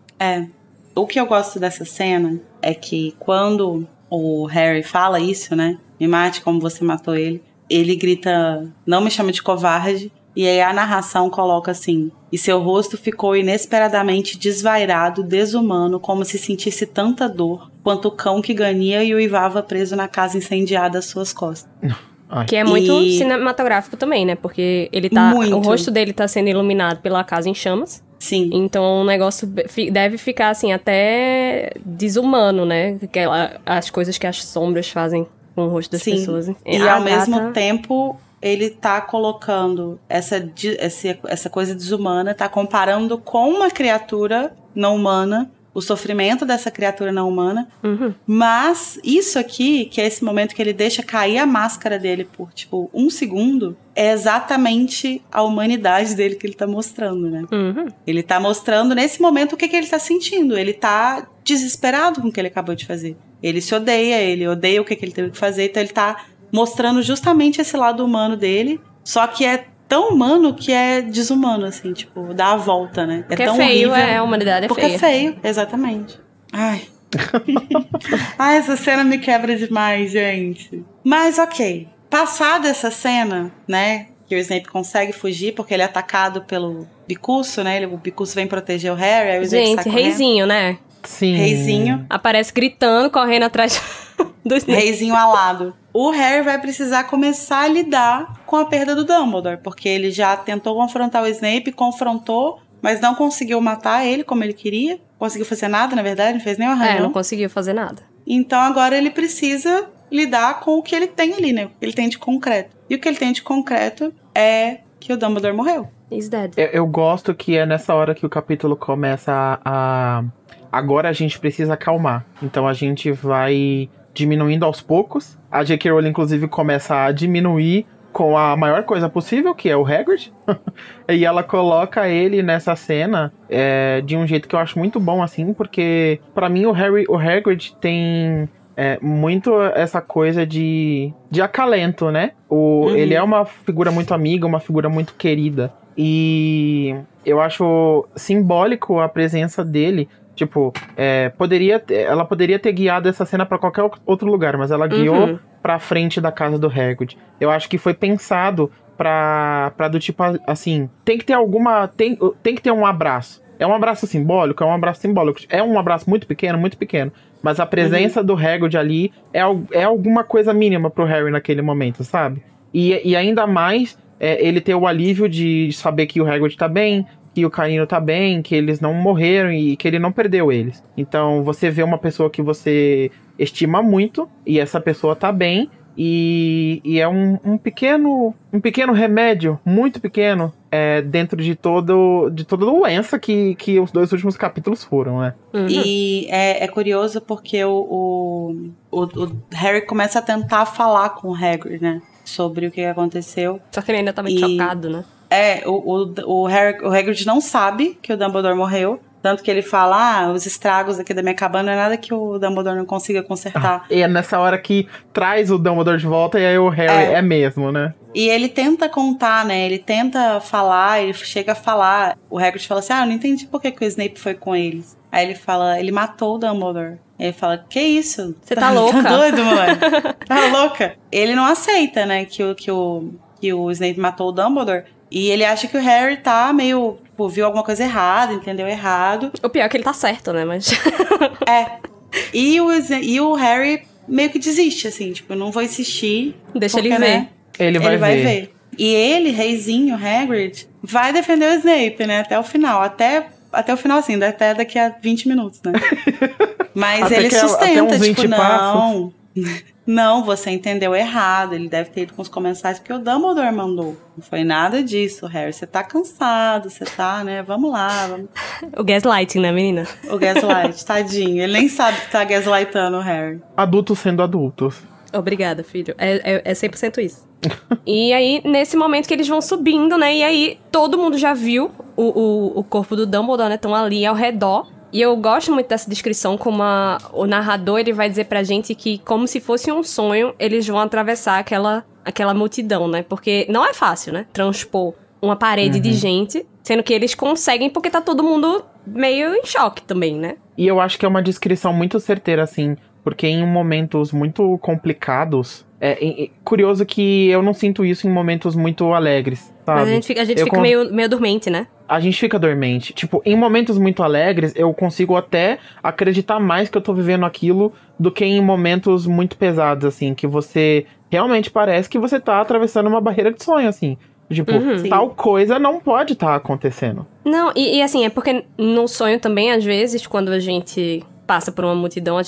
Speaker 1: O que eu gosto dessa cena é que quando o Harry fala isso, né? Me mate como você matou ele. Ele grita, não me chame de covarde. E aí a narração coloca assim, e seu rosto ficou inesperadamente desvairado, desumano, como se sentisse tanta dor, quanto o cão que ganha e uivava preso na casa incendiada às suas costas.
Speaker 2: Que é muito cinematográfico também, né? Porque o rosto dele tá sendo iluminado pela casa em chamas.
Speaker 1: Sim.
Speaker 2: Então o negócio deve ficar assim, até desumano, né? As coisas que as sombras fazem com o rosto das pessoas.
Speaker 1: E ao mesmo tempo, ele tá colocando essa coisa desumana, tá comparando com uma criatura não humana, o sofrimento dessa criatura não humana. Mas isso aqui, que é esse momento que ele deixa cair a máscara dele por, tipo, 1 segundo, é exatamente a humanidade dele que ele tá mostrando, né? Ele tá mostrando, nesse momento, o que ele tá sentindo. Ele tá desesperado com o que ele acabou de fazer. Ele se odeia, ele odeia o que ele teve que fazer, então ele tá mostrando justamente esse lado humano dele, só que é tão humano que é desumano, assim, tipo, dá a volta, né?
Speaker 2: Porque
Speaker 1: tão
Speaker 2: é feio,
Speaker 1: horrível,
Speaker 2: a humanidade é
Speaker 1: porque
Speaker 2: feia.
Speaker 1: Porque é feio, exatamente. Ai. Ai, essa cena me quebra demais, gente. Mas, ok. Passada essa cena, né, que o Snape consegue fugir porque ele é atacado pelo Bicuço, né? O Bicuço vem proteger o Harry, aí o Snape sai correndo.
Speaker 2: Reizinho, né?
Speaker 3: Sim.
Speaker 1: Reizinho.
Speaker 2: Aparece gritando, correndo atrás do Snape.
Speaker 1: Reizinho alado. O Harry vai precisar começar a lidar com a perda do Dumbledore, porque ele já tentou confrontar o Snape, confrontou, mas não conseguiu matar ele como ele queria. Conseguiu fazer nada, na verdade, não fez nem o arranhão.
Speaker 2: Não conseguiu fazer nada.
Speaker 1: Então agora ele precisa lidar com o que ele tem ali, né? O que ele tem de concreto. E o que ele tem de concreto é que o Dumbledore morreu.
Speaker 2: He's dead.
Speaker 3: Eu gosto que é nessa hora que o capítulo começa a... Agora a gente precisa acalmar. Então a gente vai diminuindo aos poucos. A J.K. Rowling, inclusive, começa a diminuir com a maior coisa possível, que é o Hagrid. E ela coloca ele nessa cena de um jeito que eu acho muito bom, assim, porque pra mim o Hagrid tem muito essa coisa de acalento, né? Ele é uma figura muito amiga, uma figura muito querida. E eu acho simbólico a presença dele. Tipo, ela poderia ter guiado essa cena pra qualquer outro lugar, mas ela guiou pra frente da casa do Hagrid. Eu acho que foi pensado pra do tipo, assim, tem que ter tem que ter um abraço. É um abraço simbólico, É um abraço muito pequeno, mas a presença do Hagrid ali é alguma coisa mínima pro Harry naquele momento, sabe? E ainda mais ele ter o alívio de saber que o Hagrid tá bem, que o Canino tá bem, que eles não morreram e que ele não perdeu eles. Então você vê uma pessoa que você estima muito e essa pessoa tá bem e é um pequeno remédio, muito pequeno, dentro de toda doença que os 2 últimos capítulos foram, né?
Speaker 1: E é curioso porque o Harry começa a tentar falar com o Hagrid, né? Sobre o que aconteceu.
Speaker 2: Só que ele ainda tá meio chocado, né?
Speaker 1: O Hagrid não sabe que o Dumbledore morreu. Tanto que ele fala, os estragos aqui da minha cabana não é nada que o Dumbledore não consiga consertar.
Speaker 3: E é nessa hora que traz o Dumbledore de volta e aí o Harry é mesmo, né?
Speaker 1: E ele tenta contar, né? Ele tenta falar, ele chega a falar. O Hagrid fala assim, eu não entendi por que o Snape foi com eles. Aí ele fala, ele matou o Dumbledore. Aí ele fala, que isso?
Speaker 2: Você tá louca?
Speaker 1: Tá doido, moleque? Tá louca? Ele não aceita, né, que o Snape matou o Dumbledore. E ele acha que o Harry tá meio... Tipo, viu alguma coisa errada, entendeu errado.
Speaker 2: O pior é que ele tá certo, né? Mas...
Speaker 1: E o Harry meio que desiste, assim. Tipo, eu não vou insistir.
Speaker 2: Deixa
Speaker 1: porque,
Speaker 2: ele ver.
Speaker 1: Né, ele vai ver. E ele, reizinho, Hagrid, vai defender o Snape, né? Até o final. Até o final, assim, até daqui a 20 minutos, né? Mas
Speaker 3: Até
Speaker 1: ele
Speaker 3: que até
Speaker 1: sustenta,
Speaker 3: uns 20
Speaker 1: tipo, não...
Speaker 3: passos.
Speaker 1: Não, você entendeu errado. Ele deve ter ido com os comensais porque o Dumbledore mandou. Não foi nada disso, Harry. Você tá cansado, você tá, né? Vamos lá, vamos...
Speaker 2: O gaslighting, né, menina?
Speaker 1: O gaslight, tadinho. Ele nem sabe que tá gaslightando o Harry.
Speaker 3: Adultos sendo adultos.
Speaker 2: Obrigada, filho. É 100% isso. E aí, nesse momento que eles vão subindo, né? E aí, todo mundo já viu o corpo do Dumbledore, né? Estão ali ao redor. E eu gosto muito dessa descrição, como o narrador, ele vai dizer pra gente que, como se fosse um sonho, eles vão atravessar aquela multidão, né? Porque não é fácil, né? Transpor uma parede de gente, sendo que eles conseguem porque tá todo mundo meio em choque também, né?
Speaker 3: E eu acho que é uma descrição muito certeira, assim, porque em momentos muito complicados... curioso que eu não sinto isso em momentos muito alegres, sabe?
Speaker 2: Mas a gente fica meio dormente, né?
Speaker 3: A gente fica dormente. Tipo, em momentos muito alegres, eu consigo até acreditar mais que eu tô vivendo aquilo do que em momentos muito pesados, assim, que você realmente parece que você tá atravessando uma barreira de sonho, assim. Tipo, tal coisa não pode estar acontecendo.
Speaker 2: Não, e assim, é porque no sonho também, às vezes, quando a gente passa por uma multidão,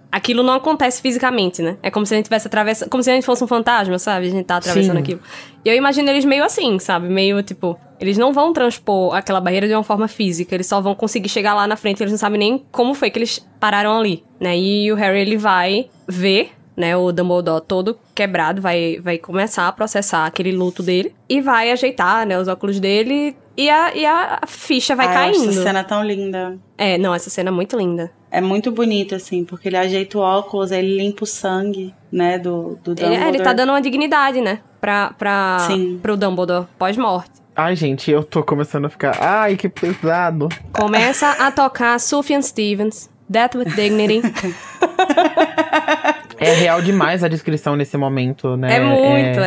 Speaker 2: aquilo não acontece fisicamente, né? É como se a gente tivesse atravessando, como se a gente fosse um fantasma, sabe? A gente tá atravessando aquilo. E eu imagino eles meio assim, sabe? Meio, tipo, eles não vão transpor aquela barreira de uma forma física, eles só vão conseguir chegar lá na frente, eles não sabem nem como foi que eles pararam ali, né? E o Harry, ele vai ver, né, o Dumbledore todo quebrado, vai começar a processar aquele luto dele e vai ajeitar, né, os óculos dele e a ficha vai caindo.
Speaker 1: Essa cena é tão linda.
Speaker 2: Não, essa cena é muito linda.
Speaker 1: É muito bonito, assim, porque ele ajeita o óculos, ele limpa o sangue, né, do Dumbledore.
Speaker 2: Ele tá dando uma dignidade, né, pro Dumbledore pós-morte.
Speaker 3: Ai, gente, eu tô começando a ficar... Ai, que pesado.
Speaker 2: Começa a tocar Sufjan Stevens, Death with Dignity.
Speaker 3: É real demais a descrição nesse momento, né?
Speaker 2: É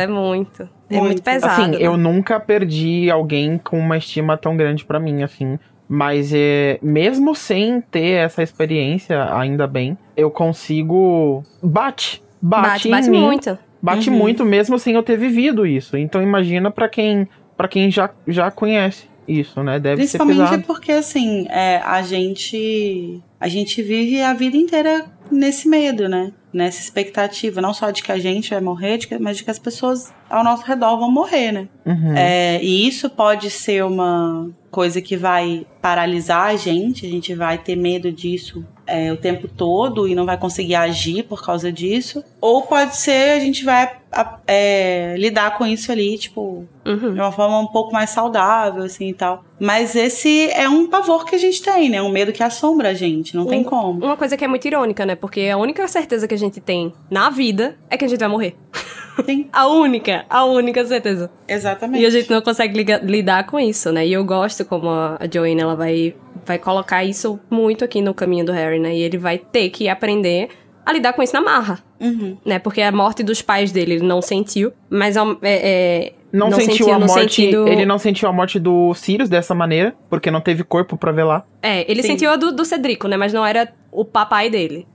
Speaker 2: muito pesado.
Speaker 3: Assim,
Speaker 2: né?
Speaker 3: eu nunca perdi alguém com uma estima tão grande pra mim, assim. Mas mesmo sem ter essa experiência, ainda bem, eu consigo... Bate em mim.
Speaker 2: Muito.
Speaker 3: Bate muito mesmo sem eu ter vivido isso. Então imagina pra quem já conhece isso, né? Deve ser pesado.
Speaker 1: Principalmente porque, assim, a gente vive a vida inteira nesse medo, né? Nessa expectativa, não só de que a gente vai morrer, mas de que as pessoas ao nosso redor vão morrer, né? E isso pode ser uma coisa que vai paralisar a gente vai ter medo disso o tempo todo e não vai conseguir agir por causa disso. Ou pode ser a gente vai lidar com isso ali, tipo, de uma forma um pouco mais saudável, assim, e tal. Mas esse é um pavor que a gente tem, né? Um medo que assombra a gente, não tem como.
Speaker 2: Uma coisa que é muito irônica, né? Porque a única certeza que a gente tem na vida é que a gente vai morrer.
Speaker 1: Sim.
Speaker 2: A única certeza.
Speaker 1: Exatamente.
Speaker 2: E a gente não consegue lidar com isso, né? E eu gosto como a Joanne, ela vai colocar isso muito aqui no caminho do Harry, né? E ele vai ter que aprender a lidar com isso na marra, né? Porque a morte dos pais dele ele não sentiu, mas
Speaker 3: não sentiu a morte. Ele não sentiu a morte do Sirius dessa maneira, porque não teve corpo pra velar.
Speaker 2: Ele sentiu a do Cedrico, né? Mas não era o papai dele.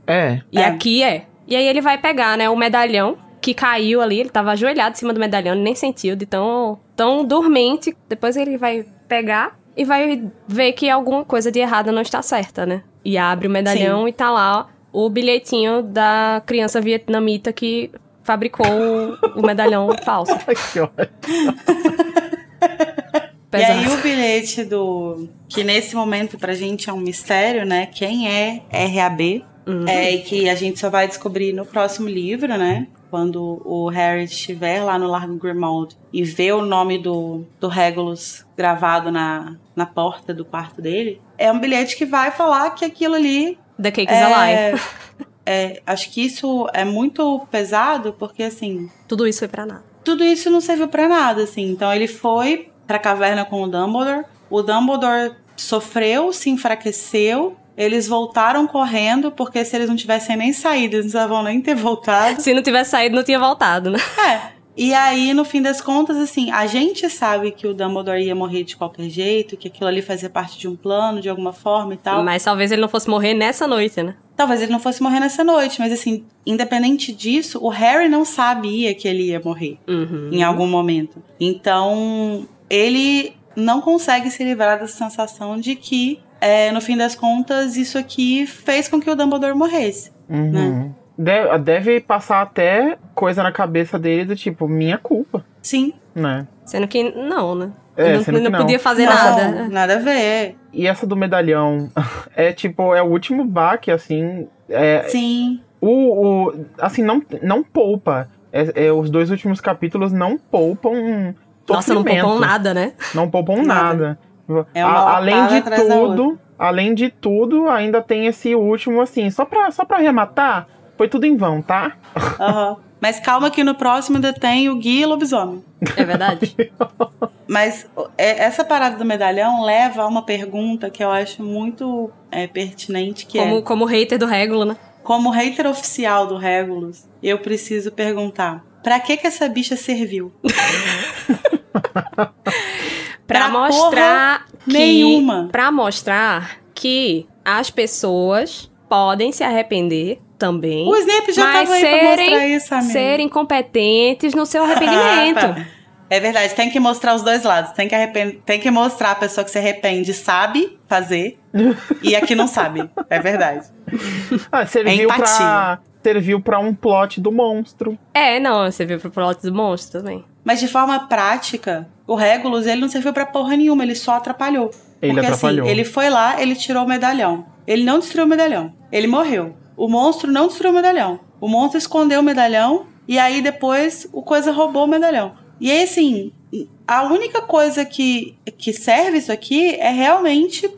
Speaker 2: E aqui é. E aí ele vai pegar, né, o medalhão que caiu ali, ele tava ajoelhado em cima do medalhão, ele nem sentiu de tão dormente. Depois ele vai pegar e vai ver que alguma coisa de errado não está certa, né? E abre o medalhão e tá lá o bilhetinho da criança vietnamita que fabricou o medalhão falso.
Speaker 3: Que ótimo.
Speaker 1: E aí o bilhete que nesse momento pra gente é um mistério, né? Quem é RAB? E que a gente só vai descobrir no próximo livro, né? Quando o Harry estiver lá no Largo Grimmauld e ver o nome do Regulus gravado na porta do quarto dele, é um bilhete que vai falar que aquilo ali...
Speaker 2: The cake is a lie.
Speaker 1: Acho que isso é muito pesado, porque assim...
Speaker 2: Tudo isso foi pra nada.
Speaker 1: Tudo isso não serviu pra nada, assim. Então ele foi pra caverna com o Dumbledore sofreu, se enfraqueceu... Eles voltaram correndo, porque se eles não tivessem nem saído, eles não precisavam nem ter voltado.
Speaker 2: Se não tivesse saído, não tinha voltado, né?
Speaker 1: E aí, no fim das contas, assim, a gente sabe que o Dumbledore ia morrer de qualquer jeito, que aquilo ali fazia parte de um plano, de alguma forma e tal.
Speaker 2: Mas talvez ele não fosse morrer nessa noite, né?
Speaker 1: talvez ele não fosse morrer nessa noite. Mas assim, independente disso, o Harry não sabia que ele ia morrer em algum momento. Então, ele não consegue se livrar dessa sensação de que, no fim das contas, isso aqui fez com que o Dumbledore morresse, né?
Speaker 3: Deve passar até coisa na cabeça dele do tipo, minha culpa.
Speaker 1: Sim.
Speaker 3: Né?
Speaker 2: Sendo que não, né?
Speaker 3: Sendo
Speaker 2: não
Speaker 3: que
Speaker 2: podia fazer
Speaker 1: Não,
Speaker 2: nada.
Speaker 1: nada a ver.
Speaker 3: E essa do medalhão é o último baque, assim.
Speaker 1: Sim.
Speaker 3: Assim, não poupa. Os 2 últimos capítulos não poupam
Speaker 2: Nossa, não
Speaker 3: sofrimento.
Speaker 2: poupam nada, né?
Speaker 3: Não poupam nada.
Speaker 1: É uma
Speaker 3: Além de tudo, ainda tem esse último, assim, só pra arrematar, foi tudo em vão, tá?
Speaker 1: Mas calma que no próximo ainda tem o Gui e o lobisomem.
Speaker 2: É verdade.
Speaker 1: Mas essa parada do medalhão leva a uma pergunta que eu acho muito pertinente, que
Speaker 2: como hater do Regulus, né?
Speaker 1: Como hater oficial do Regulus, eu preciso perguntar, pra que essa bicha serviu?
Speaker 2: Pra mostrar
Speaker 1: nenhuma.
Speaker 2: Pra mostrar que as pessoas podem se arrepender também.
Speaker 1: O Snape já tava aí pra mostrar isso, amigo.
Speaker 2: Serem competentes no seu arrependimento.
Speaker 1: É verdade, tem que mostrar os dois lados. Tem que mostrar a pessoa que se arrepende sabe fazer e a que não sabe. É verdade.
Speaker 3: Serviu pra um plot do monstro.
Speaker 2: Serviu pro plot do monstro também.
Speaker 1: Mas de forma prática, o Regulus, ele não serviu pra porra nenhuma, ele só atrapalhou. Porque assim, ele foi lá, ele tirou o medalhão. Ele não destruiu o medalhão. Ele morreu. O monstro não destruiu o medalhão. O monstro escondeu o medalhão e aí depois o coisa roubou o medalhão. E aí, assim, a única coisa que serve isso aqui é realmente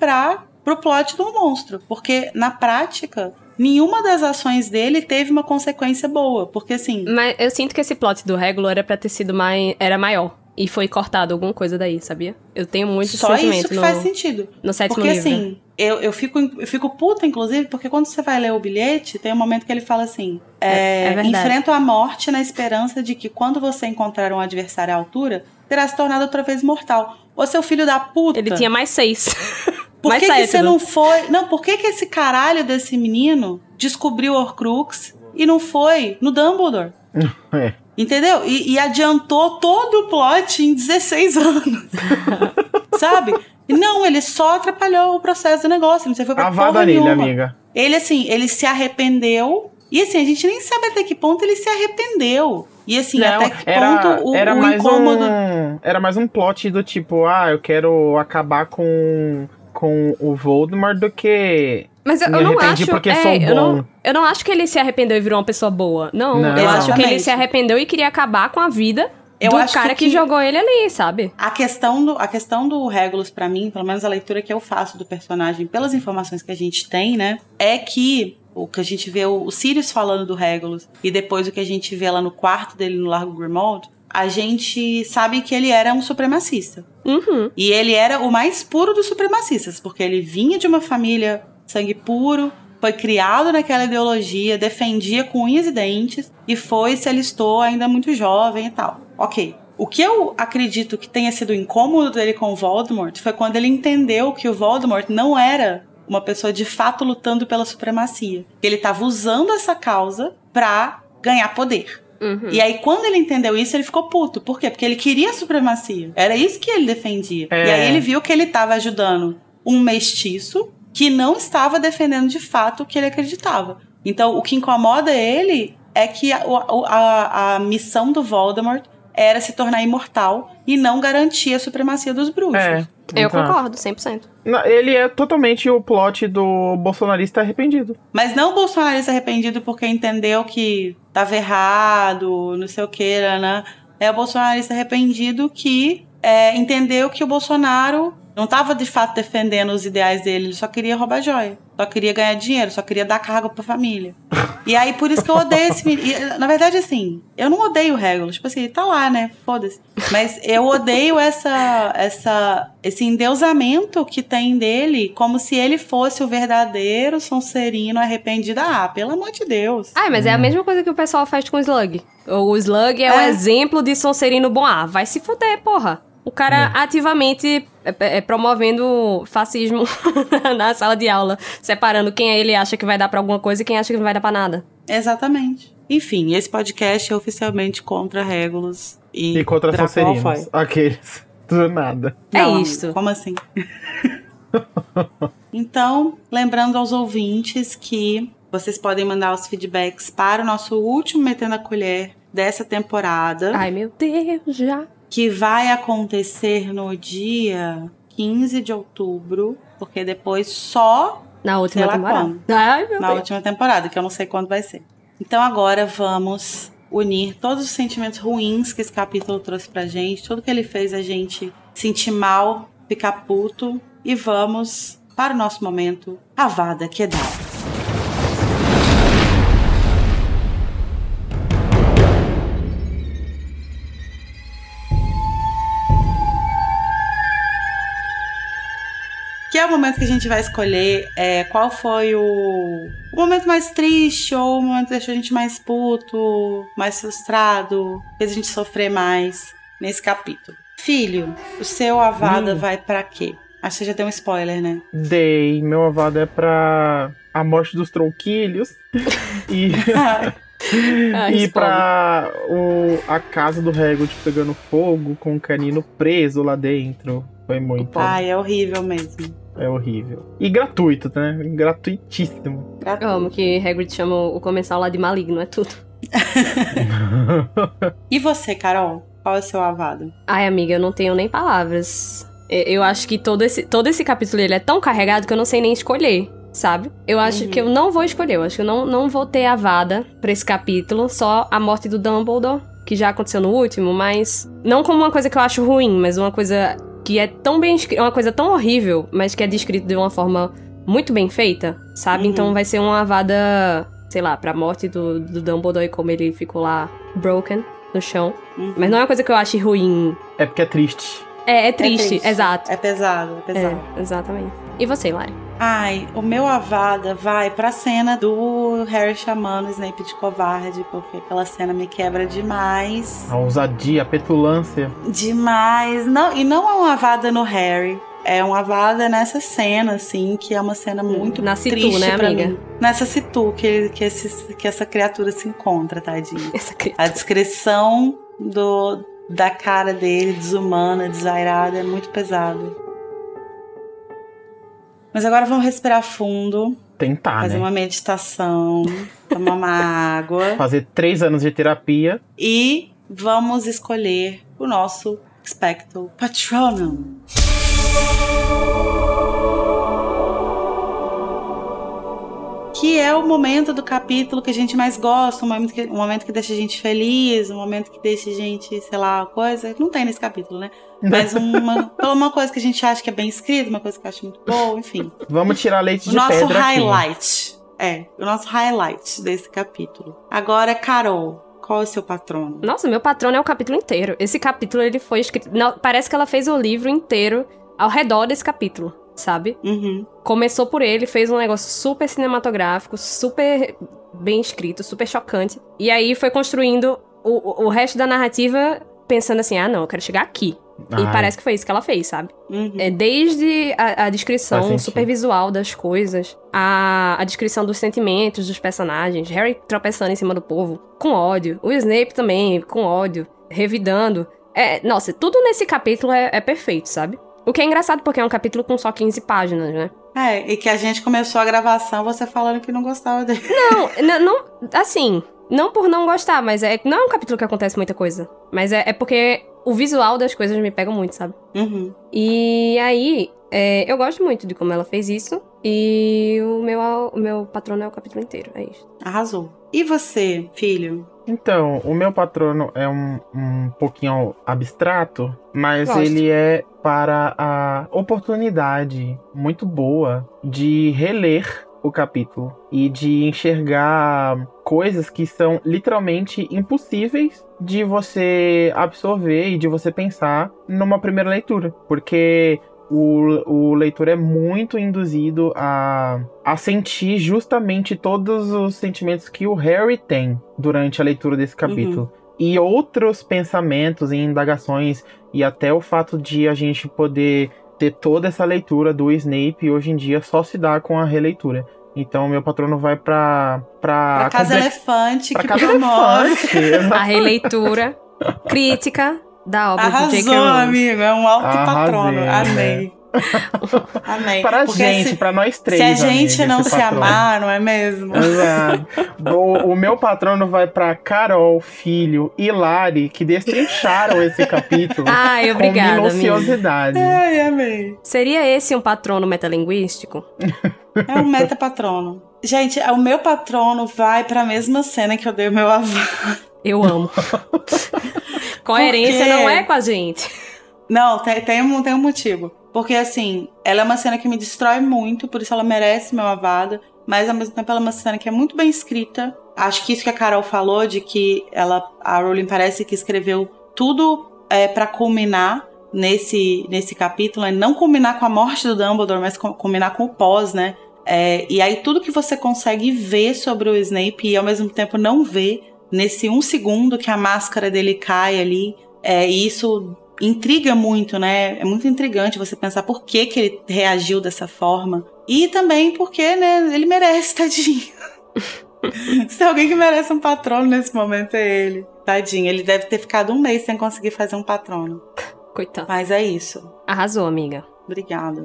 Speaker 1: pro plot do monstro. Porque, na prática, nenhuma das ações dele teve uma consequência boa. Porque, assim...
Speaker 2: Mas eu sinto que esse plot do Regulus era pra ter sido maior. E foi cortado alguma coisa daí, sabia? Eu tenho muito
Speaker 1: só
Speaker 2: sentimento
Speaker 1: isso que faz sentido.
Speaker 2: No 7º livro.
Speaker 1: Porque, assim, eu fico puta, inclusive, porque quando você vai ler o bilhete, tem um momento que ele fala assim... enfrento a morte na esperança de que quando você encontrar um adversário à altura, terá se tornado outra vez mortal. Ô, seu filho da puta...
Speaker 2: Ele tinha mais 6.
Speaker 1: Por que você não foi... Não, por que esse caralho desse menino descobriu o Horcrux e não foi no Dumbledore? Entendeu? E adiantou todo o plot em 16 anos. Sabe? Não, ele só atrapalhou o processo do negócio. Não sei, foi pra porra nenhuma. Amiga. Ele, assim, ele se arrependeu. E, assim, a gente nem sabe até que ponto ele se arrependeu. E, assim, não, até que ponto o incômodo...
Speaker 3: Era mais um plot do tipo, eu quero acabar com o Voldemort do que...
Speaker 2: Mas eu não acho...
Speaker 3: porque sou bom.
Speaker 2: Eu não acho que ele se arrependeu e virou uma pessoa boa. Não. Eu acho que ele se arrependeu e queria acabar com a vida do cara que jogou ele ali, sabe?
Speaker 1: A questão do Regulus, pra mim, pelo menos a leitura que eu faço do personagem, pelas informações que a gente tem, né, é que o que a gente vê o Sirius falando do Regulus e depois o que a gente vê lá no quarto dele no Largo Grimmauld, a gente sabe que ele era um supremacista. E ele era o mais puro dos supremacistas, porque ele vinha de uma família sangue puro, foi criado naquela ideologia, defendia com unhas e dentes e se alistou ainda muito jovem e tal. Ok. O que eu acredito que tenha sido o incômodo dele com o Voldemort foi quando ele entendeu que o Voldemort não era uma pessoa de fato lutando pela supremacia. Ele estava usando essa causa pra ganhar poder. E aí, quando ele entendeu isso, ele ficou puto. Por quê? Porque ele queria a supremacia. Era isso que ele defendia. E aí ele viu que ele estava ajudando um mestiço que não estava defendendo de fato o que ele acreditava. Então, o que incomoda ele é que a missão do Voldemort era se tornar imortal e não garantir a supremacia dos bruxos.
Speaker 2: Eu concordo, 100%.
Speaker 3: Ele é totalmente o plot do bolsonarista arrependido.
Speaker 1: Mas não o bolsonarista arrependido porque entendeu que estava errado, não sei o que, né? É o bolsonarista arrependido que entendeu que o Bolsonaro não estava de fato defendendo os ideais dele, ele só queria roubar joia, só queria ganhar dinheiro, só queria dar cargo pra família. E aí, por isso que eu odeio esse menino. Na verdade, assim, eu não odeio o Regulus, tipo assim, ele tá lá, né, foda-se. Mas eu odeio esse endeusamento que tem dele, como se ele fosse o verdadeiro Sonserino arrependido. Pelo amor de Deus.
Speaker 2: Mas é a mesma coisa que o pessoal faz com o Slug. O Slug é o exemplo de Sonserino bom. Vai se fuder, porra. O cara ativamente promovendo fascismo na sala de aula, separando quem ele acha que vai dar pra alguma coisa e quem acha que não vai dar pra nada.
Speaker 1: Exatamente. Enfim, esse podcast é oficialmente contra Regulus
Speaker 3: E contra Sonserina. Aqueles. Do nada.
Speaker 1: Não,
Speaker 2: isto.
Speaker 1: Como assim? Então, lembrando aos ouvintes que vocês podem mandar os feedbacks para o nosso último Metendo a Colher dessa temporada.
Speaker 2: Ai, meu Deus, já.
Speaker 1: Que vai acontecer no dia 15 de outubro, porque depois só
Speaker 2: Na última temporada.
Speaker 1: Quando.
Speaker 2: Ai, meu
Speaker 1: Na
Speaker 2: Deus.
Speaker 1: última temporada, que eu não sei quando vai ser. Então agora vamos unir todos os sentimentos ruins que esse capítulo trouxe pra gente, tudo que ele fez a gente sentir mal, ficar puto, e vamos para o nosso momento Avada Kedavra. Que é o momento que a gente vai escolher qual foi o momento mais triste ou o momento que deixou a gente mais puto, mais frustrado, fez a gente sofrer mais nesse capítulo. Filho, o seu Avada vai pra quê? Acho que você já deu um spoiler, né?
Speaker 3: Dei. Meu Avada é pra a morte dos tronquilhos. E... e pra a casa do Hagrid pegando fogo com o canino preso lá dentro. Foi muito.
Speaker 1: Ai, é horrível mesmo.
Speaker 3: É horrível. E gratuito, né? Gratuitíssimo.
Speaker 2: Eu amo que Hagrid chama o comensal lá de maligno, é tudo.
Speaker 1: E você, Carol? Qual é o seu Avada?
Speaker 2: Ai, amiga, eu não tenho nem palavras. Eu acho que todo esse capítulo ele é tão carregado que eu não sei nem escolher, sabe? Eu acho que eu não vou escolher. Eu acho que eu não vou ter Avada pra esse capítulo. Só a morte do Dumbledore, que já aconteceu no último, mas... Não como uma coisa que eu acho ruim, mas uma coisa... que é tão bem escrita, uma coisa tão horrível, mas que é descrita de uma forma muito bem feita, sabe? Então vai ser uma Avada, sei lá, pra morte do Dumbledore, como ele ficou lá broken no chão. Mas não é uma coisa que eu ache ruim.
Speaker 3: É porque é triste.
Speaker 2: É triste, exato.
Speaker 1: É pesado, é pesado.
Speaker 2: Exatamente. E você, Lari?
Speaker 1: Ai, o meu Avada vai pra cena do Harry chamando o Snape de covarde, porque aquela cena me quebra demais.
Speaker 3: A ousadia, a petulância.
Speaker 1: Demais. Não, e não é uma Avada no Harry. É uma Avada nessa cena, assim, que é uma cena muito
Speaker 2: na Situ,
Speaker 1: triste,
Speaker 2: né,
Speaker 1: pra
Speaker 2: amiga?
Speaker 1: mim. Nessa Situ que essa criatura se encontra, tadinha. A descrição da cara dele, desumana, desvairada, é muito pesado. Mas agora vamos respirar fundo.
Speaker 3: Tentar,
Speaker 1: fazer uma meditação, tomar uma água.
Speaker 3: Fazer 3 anos de terapia.
Speaker 1: E vamos escolher o nosso Expecto Patronum. Que é o momento do capítulo que a gente mais gosta, um momento que deixa a gente feliz, um momento que deixa a gente, sei lá, coisa. Não tem nesse capítulo, né? Mas uma coisa que a gente acha que é bem escrita, uma coisa que eu acho muito boa, enfim.
Speaker 3: Vamos tirar leite de
Speaker 1: pedra aqui. O nosso highlight. O nosso highlight desse capítulo. Agora, Carol, qual é o seu patrono?
Speaker 2: Nossa, meu patrono é o capítulo inteiro. Esse capítulo, ele foi escrito... Não, parece que ela fez o livro inteiro ao redor desse capítulo, sabe? Começou por ele, fez um negócio super cinematográfico, super bem escrito, super chocante. E aí foi construindo o resto da narrativa pensando assim, não, eu quero chegar aqui. E parece que foi isso que ela fez, sabe? Desde a descrição super visual das coisas, a descrição dos sentimentos dos personagens, Harry tropeçando em cima do povo, com ódio, o Snape também, com ódio, revidando. Nossa, tudo nesse capítulo é perfeito, sabe? O que é engraçado porque é um capítulo com só 15 páginas, né?
Speaker 1: E que a gente começou a gravação você falando que não gostava dele.
Speaker 2: Não, assim, não por não gostar, mas não é um capítulo que acontece muita coisa. Mas é porque o visual das coisas me pega muito, sabe? E aí, eu gosto muito de como ela fez isso. E o meu patrono é o capítulo inteiro, é isso.
Speaker 1: Arrasou. E você, filho?
Speaker 3: Então, o meu patrono é um pouquinho abstrato, mas ele é para a oportunidade muito boa de reler o capítulo e de enxergar coisas que são literalmente impossíveis de você absorver e de você pensar numa primeira leitura, porque o leitor é muito induzido a sentir justamente todos os sentimentos que o Harry tem durante a leitura desse capítulo. e outros pensamentos e indagações, e até o fato de a gente poder ter toda essa leitura do Snape hoje em dia só se dá com a releitura. Então, meu patrono vai pra
Speaker 1: Casa Elefante,
Speaker 3: pra
Speaker 1: que
Speaker 3: Casa
Speaker 1: promove
Speaker 3: Elefante.
Speaker 2: A releitura crítica da obra de J.K.
Speaker 1: Arrasou,
Speaker 2: Rowling.
Speaker 1: amigo. É um alto
Speaker 3: Arrasei,
Speaker 1: patrono.
Speaker 3: né?
Speaker 1: Amei. Amei.
Speaker 3: Pra
Speaker 1: Porque
Speaker 3: gente, pra nós três.
Speaker 1: se a gente
Speaker 3: amiga,
Speaker 1: não
Speaker 3: esse
Speaker 1: se
Speaker 3: patrono.
Speaker 1: amar, não é mesmo?
Speaker 3: Exato. O meu patrono vai pra Carol, Filho e Lari, que destrincharam esse capítulo
Speaker 2: Ai, obrigada,
Speaker 3: com minuciosidade.
Speaker 1: Ai, amei.
Speaker 2: Seria esse um patrono metalinguístico?
Speaker 1: É um metapatrono. Gente, o meu patrono vai pra mesma cena que eu dei o meu avô.
Speaker 2: Eu amo. Coerência
Speaker 1: Por quê?
Speaker 2: não é com a gente.
Speaker 1: Não, tem um motivo. Porque, assim, ela é uma cena que me destrói muito, por isso ela merece meu avado. Mas, ao mesmo tempo, ela é uma cena que é muito bem escrita. Acho que isso que a Carol falou, de que a Rowling parece que escreveu tudo pra culminar nesse capítulo. Né? Não culminar com a morte do Dumbledore, mas culminar com o pós, né? E aí, tudo que você consegue ver sobre o Snape e, ao mesmo tempo, não ver nesse 1 segundo que a máscara dele cai ali. E isso intriga muito, né? É muito intrigante você pensar por que ele reagiu dessa forma. E também porque, né, ele merece, tadinho. Se tem alguém que merece um patrono nesse momento, é ele. Tadinho, ele deve ter ficado 1 mês sem conseguir fazer um patrono.
Speaker 2: Coitado.
Speaker 1: Mas é isso.
Speaker 2: Arrasou, amiga.
Speaker 1: Obrigada.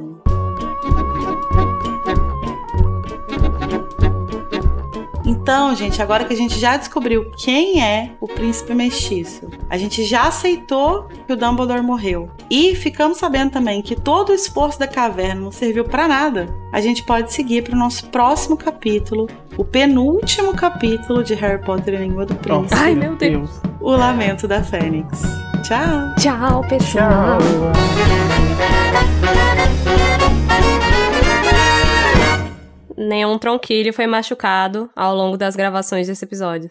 Speaker 1: Então, gente, agora que a gente já descobriu quem é o príncipe mestiço, a gente já aceitou que o Dumbledore morreu e ficamos sabendo também que todo o esforço da caverna não serviu pra nada, a gente pode seguir pro nosso próximo capítulo, o penúltimo capítulo de Harry Potter e a Língua do Príncipe.
Speaker 2: Ai, meu Deus.
Speaker 1: O Lamento da Fênix. Tchau!
Speaker 2: Tchau, pessoal.
Speaker 3: Tchau.
Speaker 2: Nenhum tronquilho foi machucado ao longo das gravações desse episódio.